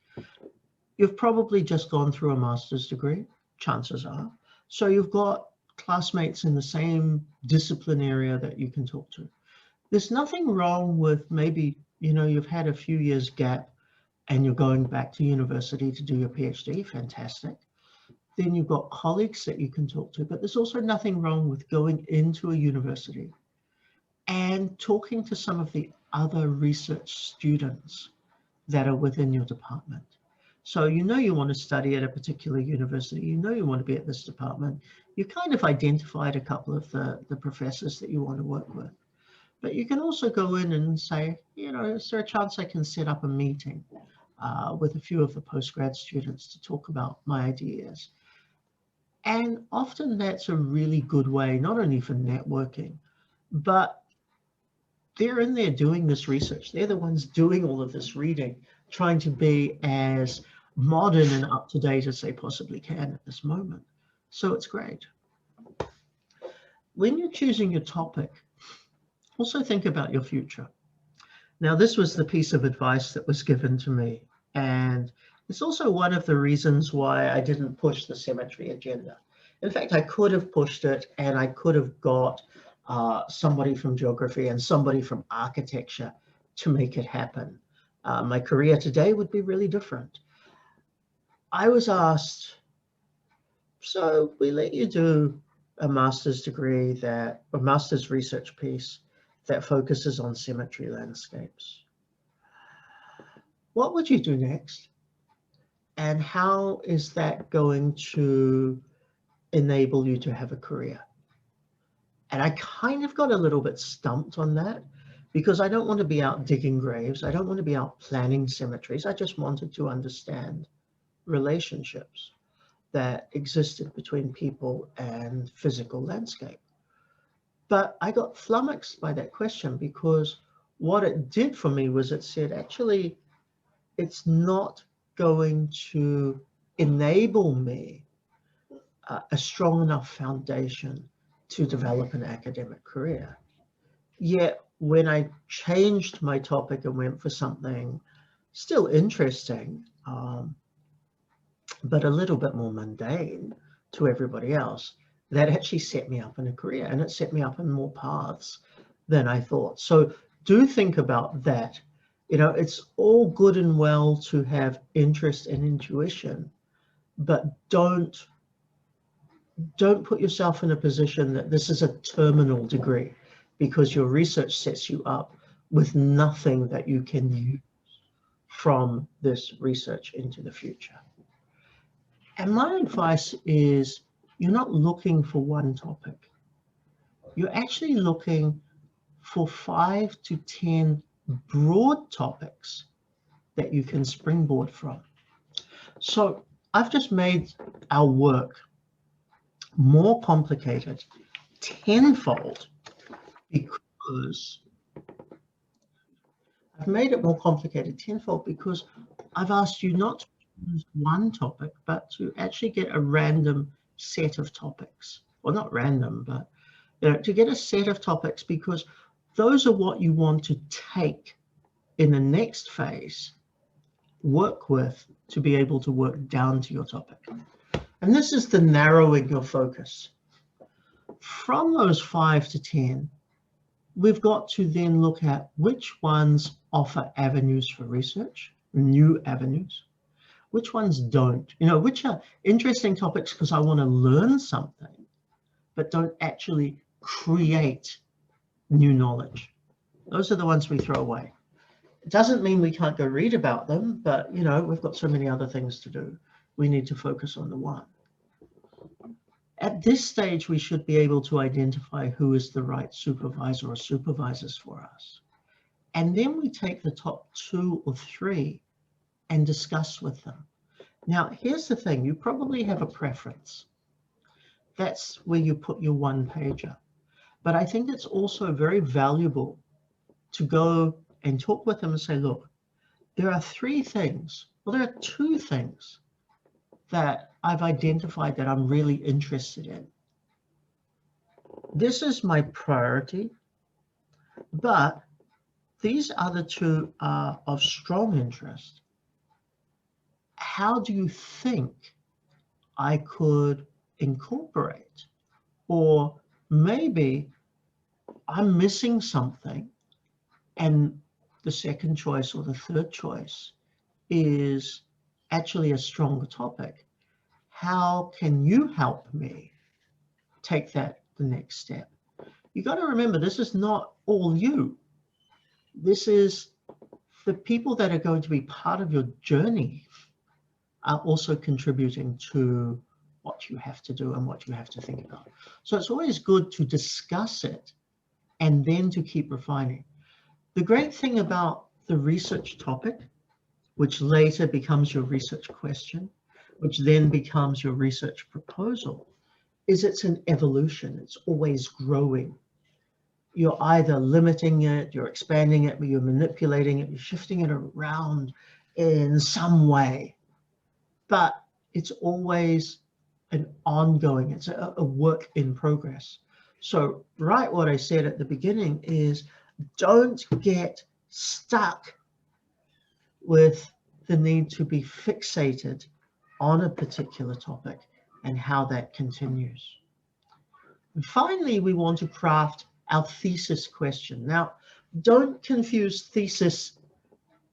You've probably just gone through a master's degree, chances are. So you've got classmates in the same discipline area that you can talk to. There's nothing wrong with maybe, you know, you've had a few years gap and you're going back to university to do your PhD, fantastic. Then you've got colleagues that you can talk to, but there's also nothing wrong with going into a university and talking to some of the other research students that are within your department. So you know you want to study at a particular university, you know you want to be at this department, you kind of identified a couple of the professors that you want to work with. But you can also go in and say, you know, is there a chance I can set up a meeting with a few of the postgrad students to talk about my ideas? And often that's a really good way, not only for networking, but they're in there doing this research. They're the ones doing all of this reading, trying to be as modern and up to date as they possibly can at this moment. So it's great. When you're choosing your topic, also think about your future. Now, this was the piece of advice that was given to me, and it's also one of the reasons why I didn't push the cemetery agenda. In fact, I could have pushed it, and I could have got somebody from geography and somebody from architecture to make it happen. My career today would be really different. I was asked, so we let you do a master's degree a master's research piece that focuses on cemetery landscapes. What would you do next? And how is that going to enable you to have a career? And I kind of got a little bit stumped on that because I don't want to be out digging graves. I don't want to be out planning cemeteries. I just wanted to understand relationships that existed between people and physical landscape. But I got flummoxed by that question because what it did for me was it said, actually, it's not going to enable me a strong enough foundation to develop an academic career. Yet when I changed my topic and went for something still interesting, but a little bit more mundane to everybody else, that actually set me up in a career, and it set me up in more paths than I thought. So do think about that. You know, it's all good and well to have interest and intuition, but don't put yourself in a position that this is a terminal degree, because your research sets you up with nothing that you can use from this research into the future. And my advice is, you're not looking for one topic. You're actually looking for 5 to 10 broad topics that you can springboard from. So I've just made our work more complicated tenfold because I've asked you not to choose one topic, but to actually get a random set of topics. Well, not random, but to get a set of topics, because those are what you want to take in the next phase, work with, to be able to work down to your topic. And this is the narrowing your focus. From those 5 to 10, we've got to then look at which ones offer avenues for research, new avenues, which ones don't, which are interesting topics because I want to learn something, but don't actually create new knowledge. Those are the ones we throw away. It doesn't mean we can't go read about them, but we've got so many other things to do. We need to focus on the one. At this stage, we should be able to identify who is the right supervisor or supervisors for us. And then we take the top 2 or 3 and discuss with them. Now, here's the thing, you probably have a preference. That's where you put your one-pager. But I think it's also very valuable to go and talk with them and say, look, there are 3 things, well, there are 2 things that I've identified that I'm really interested in. This is my priority, but these other 2 are of strong interest. How do you think I could incorporate? Or maybe I'm missing something and the second choice or the third choice is actually a stronger topic. How can you help me take that the next step? You got to remember, this is not all you. This is the people that are going to be part of your journey. are also contributing to what you have to do and what you have to think about. So it's always good to discuss it and then to keep refining. The great thing about the research topic, which later becomes your research question, which then becomes your research proposal, is it's an evolution. It's always growing. You're either limiting it, you're expanding it, you're manipulating it, you're shifting it around in some way. But it's always an ongoing, it's a work in progress. So right, what I said at the beginning is don't get stuck with the need to be fixated on a particular topic and how that continues. And finally, we want to craft our thesis question. Now, don't confuse thesis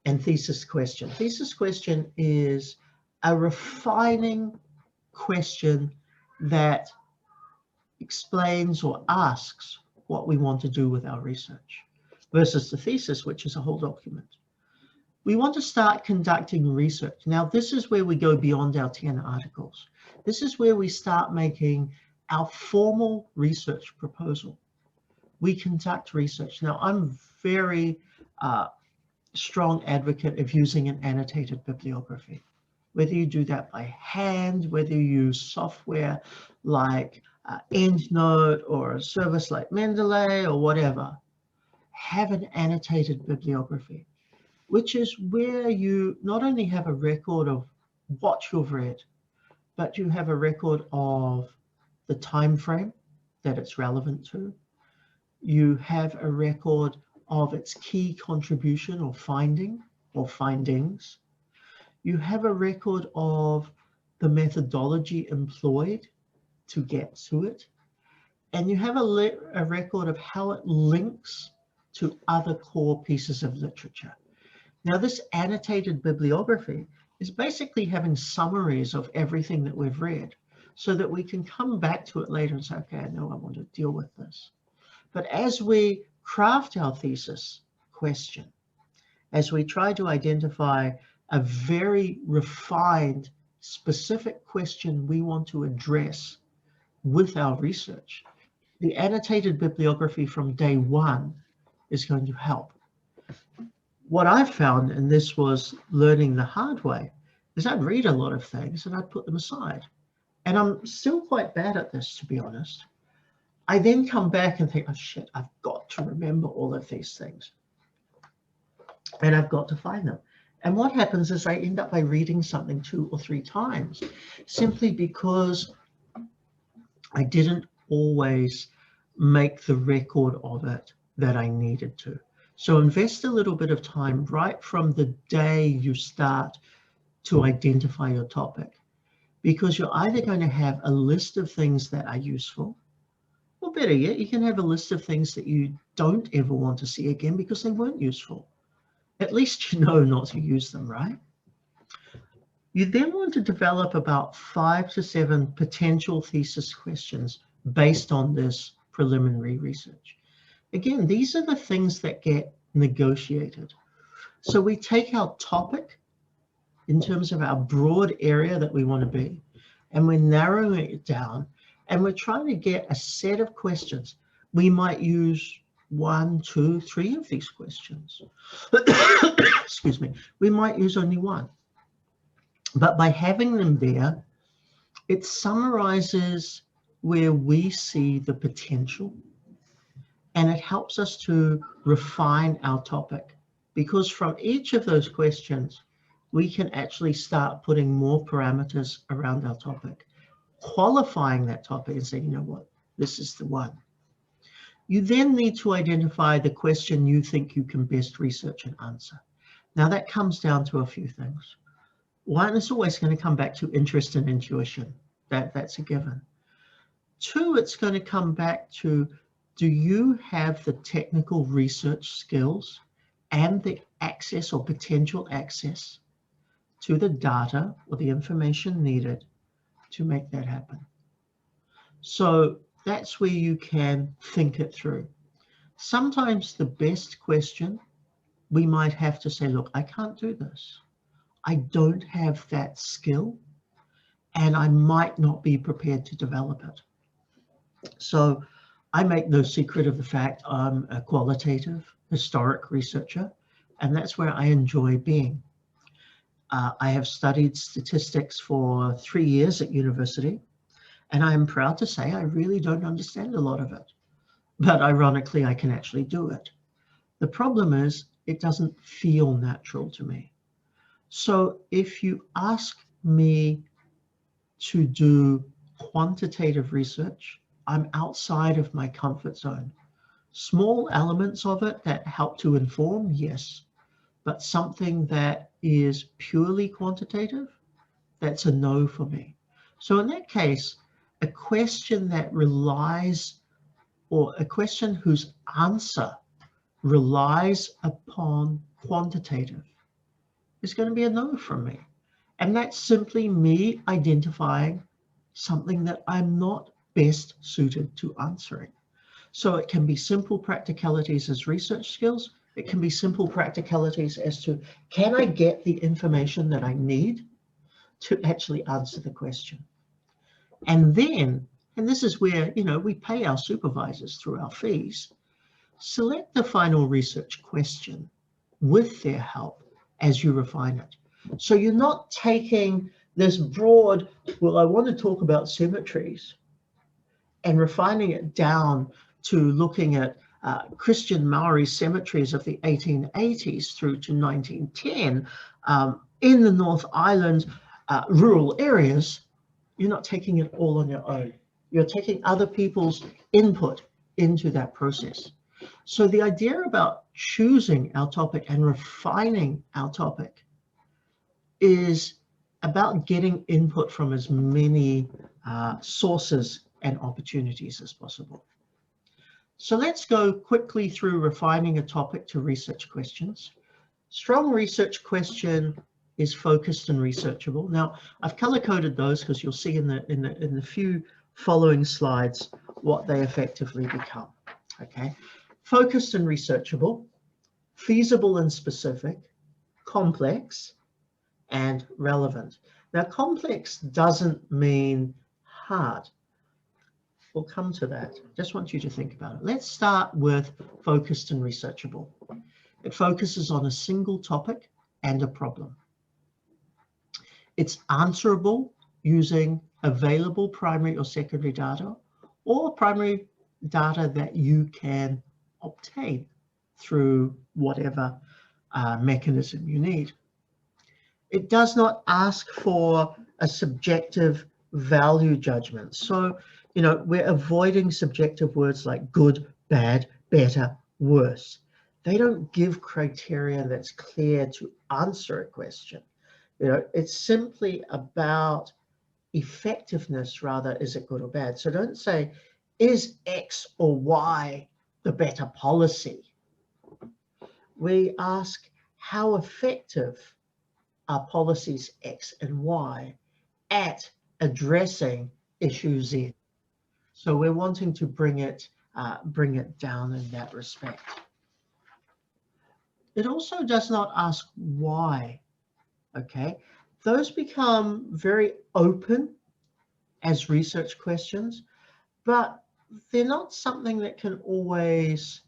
and thesis question. Thesis question is a refining question that explains or asks what we want to do with our research, versus the thesis, which is a whole document. We want to start conducting research. Now, this is where we go beyond our 10 articles. This is where we start making our formal research proposal. We conduct research. Now, I'm very strong advocate of using an annotated bibliography. Whether you do that by hand, whether you use software like EndNote or a service like Mendeley or whatever, have an annotated bibliography, which is where you not only have a record of what you've read, but you have a record of the time frame that it's relevant to. You have a record of its key contribution or finding or findings. You have a record of the methodology employed to get to it. And you have a record of how it links to other core pieces of literature. Now, this annotated bibliography is basically having summaries of everything that we've read so that we can come back to it later and say, okay, I know I want to deal with this. But as we craft our thesis question, as we try to identify a very refined, specific question we want to address with our research, the annotated bibliography from day one is going to help. What I've found, and this was learning the hard way, is I'd read a lot of things and I'd put them aside. And I'm still quite bad at this, to be honest. I then come back and think, oh shit, I've got to remember all of these things. And I've got to find them. And what happens is I end up by reading something 2 or 3 times, simply because I didn't always make the record of it that I needed to. So invest a little bit of time right from the day you start to identify your topic, because you're either going to have a list of things that are useful, or better yet, you can have a list of things that you don't ever want to see again because they weren't useful. At least you know not to use them, right? You then want to develop about 5 to 7 potential thesis questions based on this preliminary research. Again, these are the things that get negotiated. So we take our topic in terms of our broad area that we want to be, and we're narrowing it down, and we're trying to get a set of questions. We might use 1, 2, 3 of these questions. Excuse me. We might use only 1. But by having them there, it summarizes where we see the potential, and it helps us to refine our topic, because from each of those questions, we can actually start putting more parameters around our topic, qualifying that topic and saying, you know what, this is the one. You then need to identify the question you think you can best research and answer. Now that comes down to a few things. One, is always going to come back to interest and intuition. That's a given. 2, it's going to come back to, do you have the technical research skills and the access or potential access to the data or the information needed to make that happen? So that's where you can think it through. Sometimes the best question, we might have to say, look, I can't do this. I don't have that skill, and I might not be prepared to develop it. So I make no secret of the fact I'm a qualitative, historic researcher, and that's where I enjoy being. I have studied statistics for 3 years at university, and I am proud to say I really don't understand a lot of it. But ironically, I can actually do it. The problem is it doesn't feel natural to me. So if you ask me to do quantitative research, I'm outside of my comfort zone. Small elements of it that help to inform, yes, but something that is purely quantitative, that's a no for me. So in that case, a question that relies, or a question whose answer relies upon quantitative, is going to be a no from me. And that's simply me identifying something that I'm not best suited to answering. So it can be simple practicalities as research skills. It can be simple practicalities as to, can I get the information that I need to actually answer the question? And then, and this is where, we pay our supervisors through our fees, select the final research question with their help as you refine it. So you're not taking this broad, well, I want to talk about cemeteries, and refining it down to looking at Christian Maori cemeteries of the 1880s through to 1910 in the North Island rural areas. You're not taking it all on your own. You're taking other people's input into that process. So the idea about choosing our topic and refining our topic is about getting input from as many sources and opportunities as possible. So let's go quickly through refining a topic to research questions. Strong research question is focused and researchable. Now, I've color-coded those because you'll see in the few following slides what they effectively become. Okay, focused and researchable, feasible and specific, complex, and relevant. Now, complex doesn't mean hard. We'll come to that. Just want you to think about it. Let's start with focused and researchable. It focuses on a single topic and a problem. It's answerable using available primary or secondary data, or primary data that you can obtain through whatever mechanism you need. It does not ask for a subjective value judgment. So, we're avoiding subjective words like good, bad, better, worse. They don't give criteria that's clear to answer a question. It's simply about effectiveness rather, is it good or bad? So don't say, is X or Y the better policy? We ask, how effective are policies X and Y at addressing issue Z? So we're wanting to bring it down in that respect. It also does not ask why. Okay, those become very open as research questions, but they're not something that can always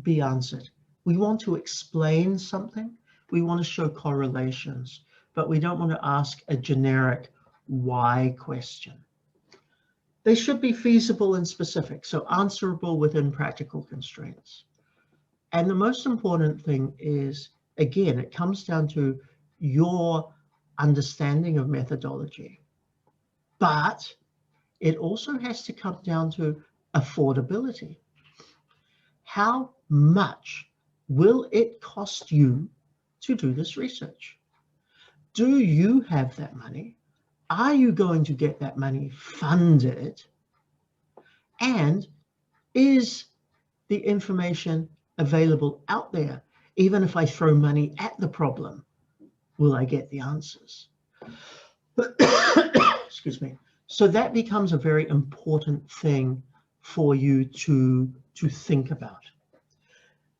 be answered. We want to explain something. We want to show correlations, but we don't want to ask a generic why question. They should be feasible and specific, so answerable within practical constraints. And the most important thing is, again, it comes down to your understanding of methodology, but it also has to come down to affordability. How much will it cost you to do this research? Do you have that money? Are you going to get that money funded? And is the information available out there? Even if I throw money at the problem, will I get the answers? Excuse me. So that becomes a very important thing for you to think about.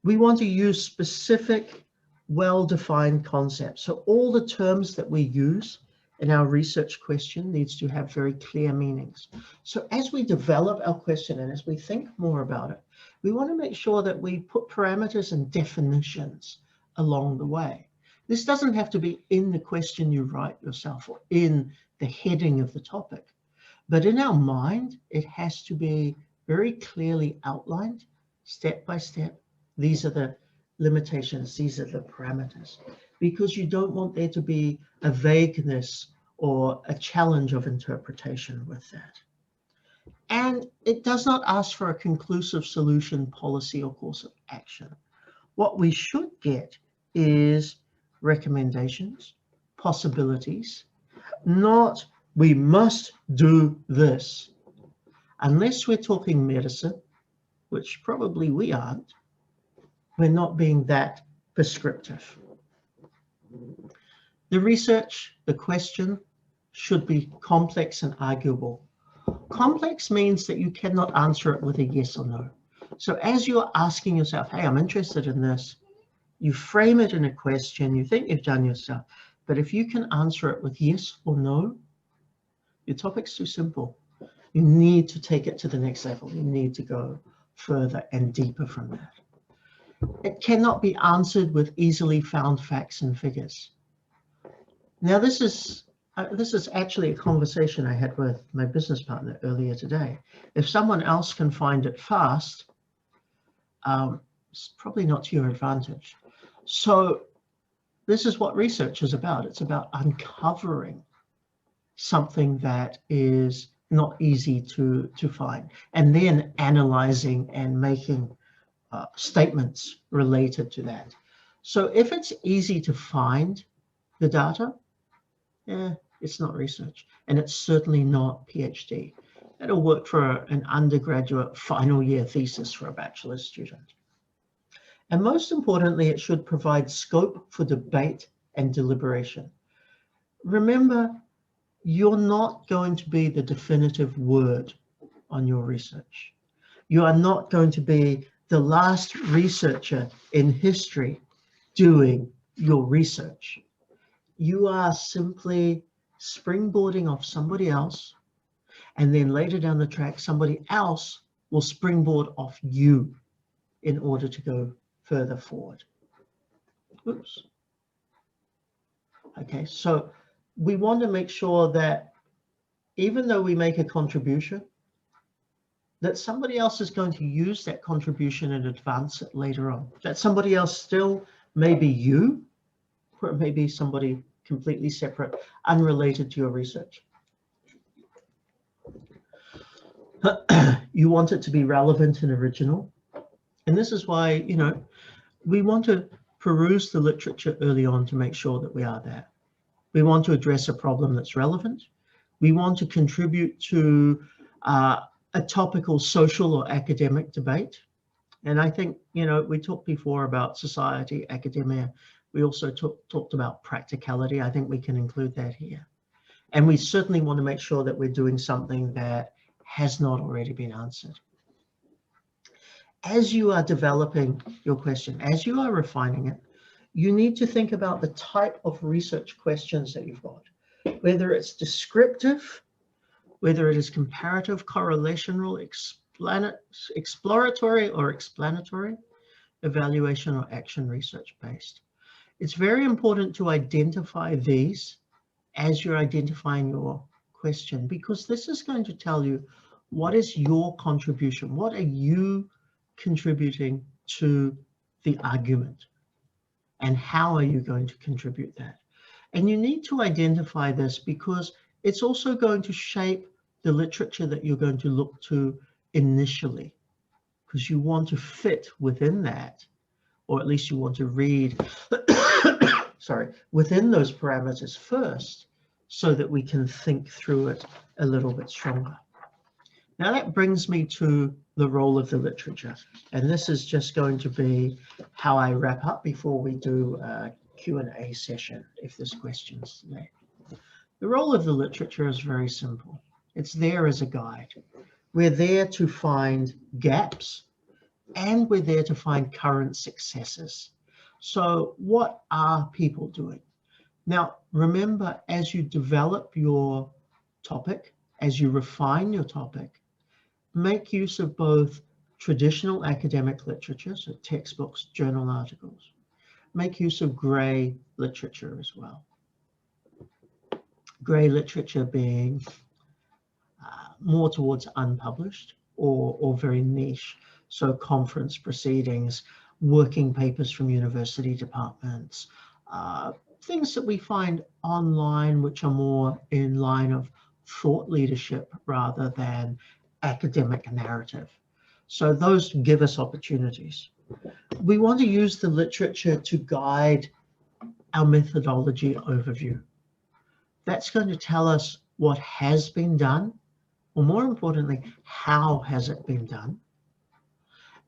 We want to use specific well-defined concepts. So all the terms that we use in our research question needs to have very clear meanings. So as we develop our question and as we think more about it, we want to make sure that we put parameters and definitions along the way. This doesn't have to be in the question you write yourself or in the heading of the topic, but in our mind, it has to be very clearly outlined, step by step. These are the limitations, these are the parameters, because you don't want there to be a vagueness or a challenge of interpretation with that. And it does not ask for a conclusive solution, policy, or course of action. What we should get is recommendations, possibilities, not we must do this. Unless we're talking medicine, which probably we aren't, we're not being that prescriptive. The research, the question should be complex and arguable. Complex means that you cannot answer it with a yes or no. So as you're asking yourself, hey, I'm interested in this, you frame it in a question, you think you've done yourself, but if you can answer it with yes or no, your topic's too simple. You need to take it to the next level. You need to go further and deeper from that. It cannot be answered with easily found facts and figures. Now, this is actually a conversation I had with my business partner earlier today. If someone else can find it fast, it's probably not to your advantage. So this is what research is about. It's about uncovering something that is not easy to find, and then analyzing and making statements related to that. So if it's easy to find the data, it's not research, and it's certainly not PhD. It'll work for an undergraduate final year thesis for a bachelor's student. And most importantly, it should provide scope for debate and deliberation. Remember, you're not going to be the definitive word on your research. You are not going to be the last researcher in history doing your research. You are simply springboarding off somebody else, and then later down the track, somebody else will springboard off you in order to go further forward. Oops. Okay, so we want to make sure that even though we make a contribution, that somebody else is going to use that contribution and advance it later on. That somebody else still may be you, or it may be somebody completely separate, unrelated to your research. You want it to be relevant and original. And this is why, you know, we want to peruse the literature early on to make sure that we are there. We want to address a problem that's relevant. We want to contribute to a topical social or academic debate. And I think, you know, we talked before about society, academia. We also talked about practicality. I think we can include that here. And we certainly want to make sure that we're doing something that has not already been answered. As you are developing your question, as you are refining it, you need to think about the type of research questions that you've got, whether it's descriptive, whether it is comparative, correlational, exploratory or explanatory, evaluation or action research based. It's very important to identify these as you're identifying your question, because this is going to tell you what is your contribution, what are you contributing to the argument, and how are you going to contribute that? And you need to identify this because it's also going to shape the literature that you're going to look to initially, because you want to fit within that, or at least you want to read within those parameters first, so that we can think through it a little bit stronger. Now that brings me to the role of the literature, and this is just going to be how I wrap up before we do a Q&A session, if there's questions there. The role of the literature is very simple. It's there as a guide. We're there to find gaps, and we're there to find current successes. So what are people doing? Now, remember, as you develop your topic, as you refine your topic, make use of both traditional academic literature, so textbooks, journal articles. Make use of grey literature as well. Grey literature being more towards unpublished or very niche. So conference proceedings, working papers from university departments, things that we find online which are more in line of thought leadership rather than academic narrative. So those give us opportunities. We want to use the literature to guide our methodology overview. That's going to tell us what has been done, or more importantly, how has it been done?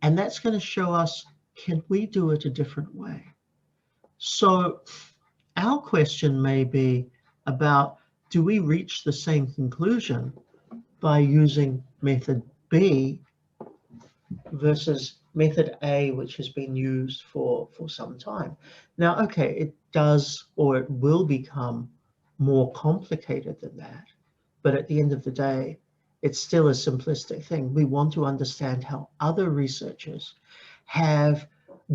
And that's going to show us, can we do it a different way? So our question may be about, do we reach the same conclusion by using method B versus method A, which has been used for some time? Now, okay, it does, or it will become more complicated than that. But at the end of the day, it's still a simplistic thing. We want to understand how other researchers have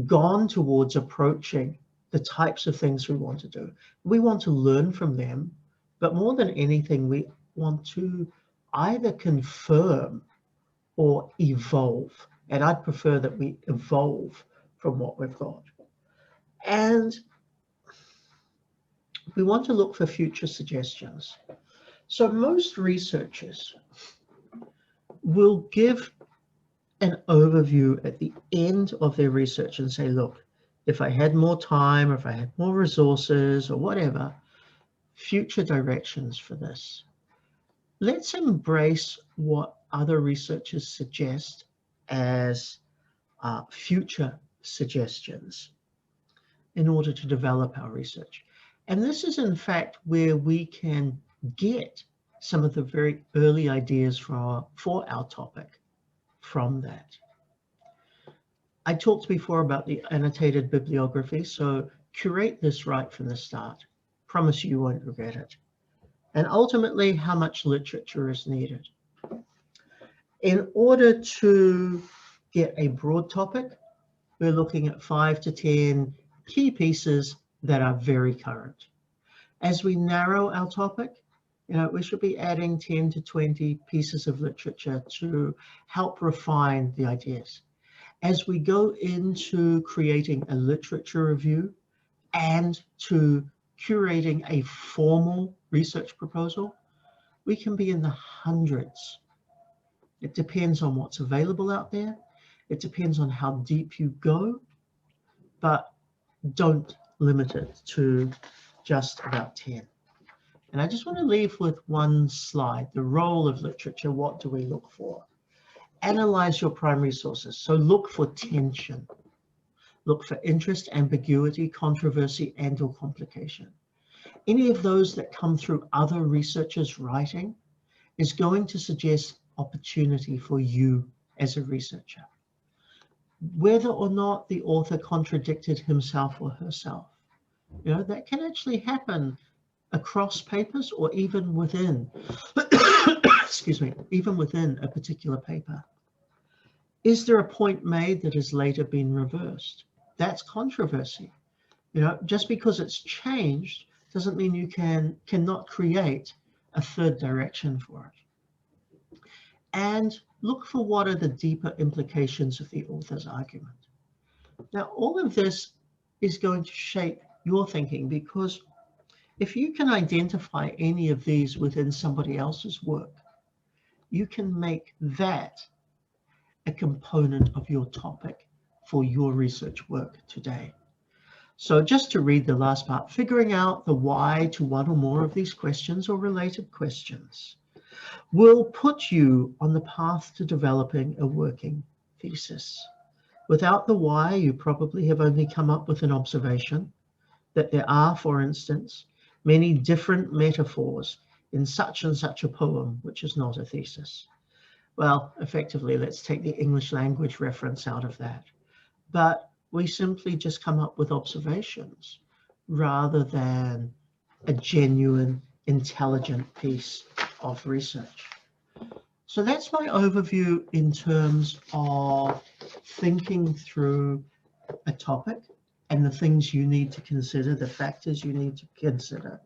gone towards approaching the types of things we want to do. We want to learn from them, but more than anything, we want to either confirm or evolve. And I'd prefer that we evolve from what we've got. And we want to look for future suggestions. So most researchers will give an overview at the end of their research and say, look, if I had more time, or if I had more resources or whatever, future directions for this. Let's embrace what other researchers suggest as future suggestions in order to develop our research. And this is in fact where we can get some of the very early ideas for our topic from that. I talked before about the annotated bibliography, so curate this right from the start. Promise you won't regret it. And ultimately, how much literature is needed. In order to get a broad topic, we're looking at 5 to 10 key pieces that are very current. As we narrow our topic, we should be adding 10 to 20 pieces of literature to help refine the ideas. As we go into creating a literature review and to curating a formal research proposal, we can be in the hundreds. It depends on what's available out there. It depends on how deep you go, but don't limit it to just about 10. And I just want to leave with one slide, the role of literature. What do we look for? Analyze your primary sources. So look for tension. Look for interest, ambiguity, controversy, and/or complication. Any of those that come through other researchers' writing is going to suggest opportunity for you as a researcher. Whether or not the author contradicted himself or herself, that can actually happen across papers or even within, excuse me, even within a particular paper. Is there a point made that has later been reversed? That's controversy. Just because it's changed doesn't mean you cannot create a third direction for it. And look for what are the deeper implications of the author's argument. Now, all of this is going to shape your thinking, because if you can identify any of these within somebody else's work, you can make that a component of your topic for your research work today. So just to read the last part, figuring out the why to one or more of these questions or related questions will put you on the path to developing a working thesis. Without the why, you probably have only come up with an observation that there are, for instance, many different metaphors in such and such a poem, which is not a thesis. Well, effectively, let's take the English language reference out of that. But we simply just come up with observations rather than a genuine, intelligent piece of research. So that's my overview in terms of thinking through a topic and the things you need to consider, the factors you need to consider.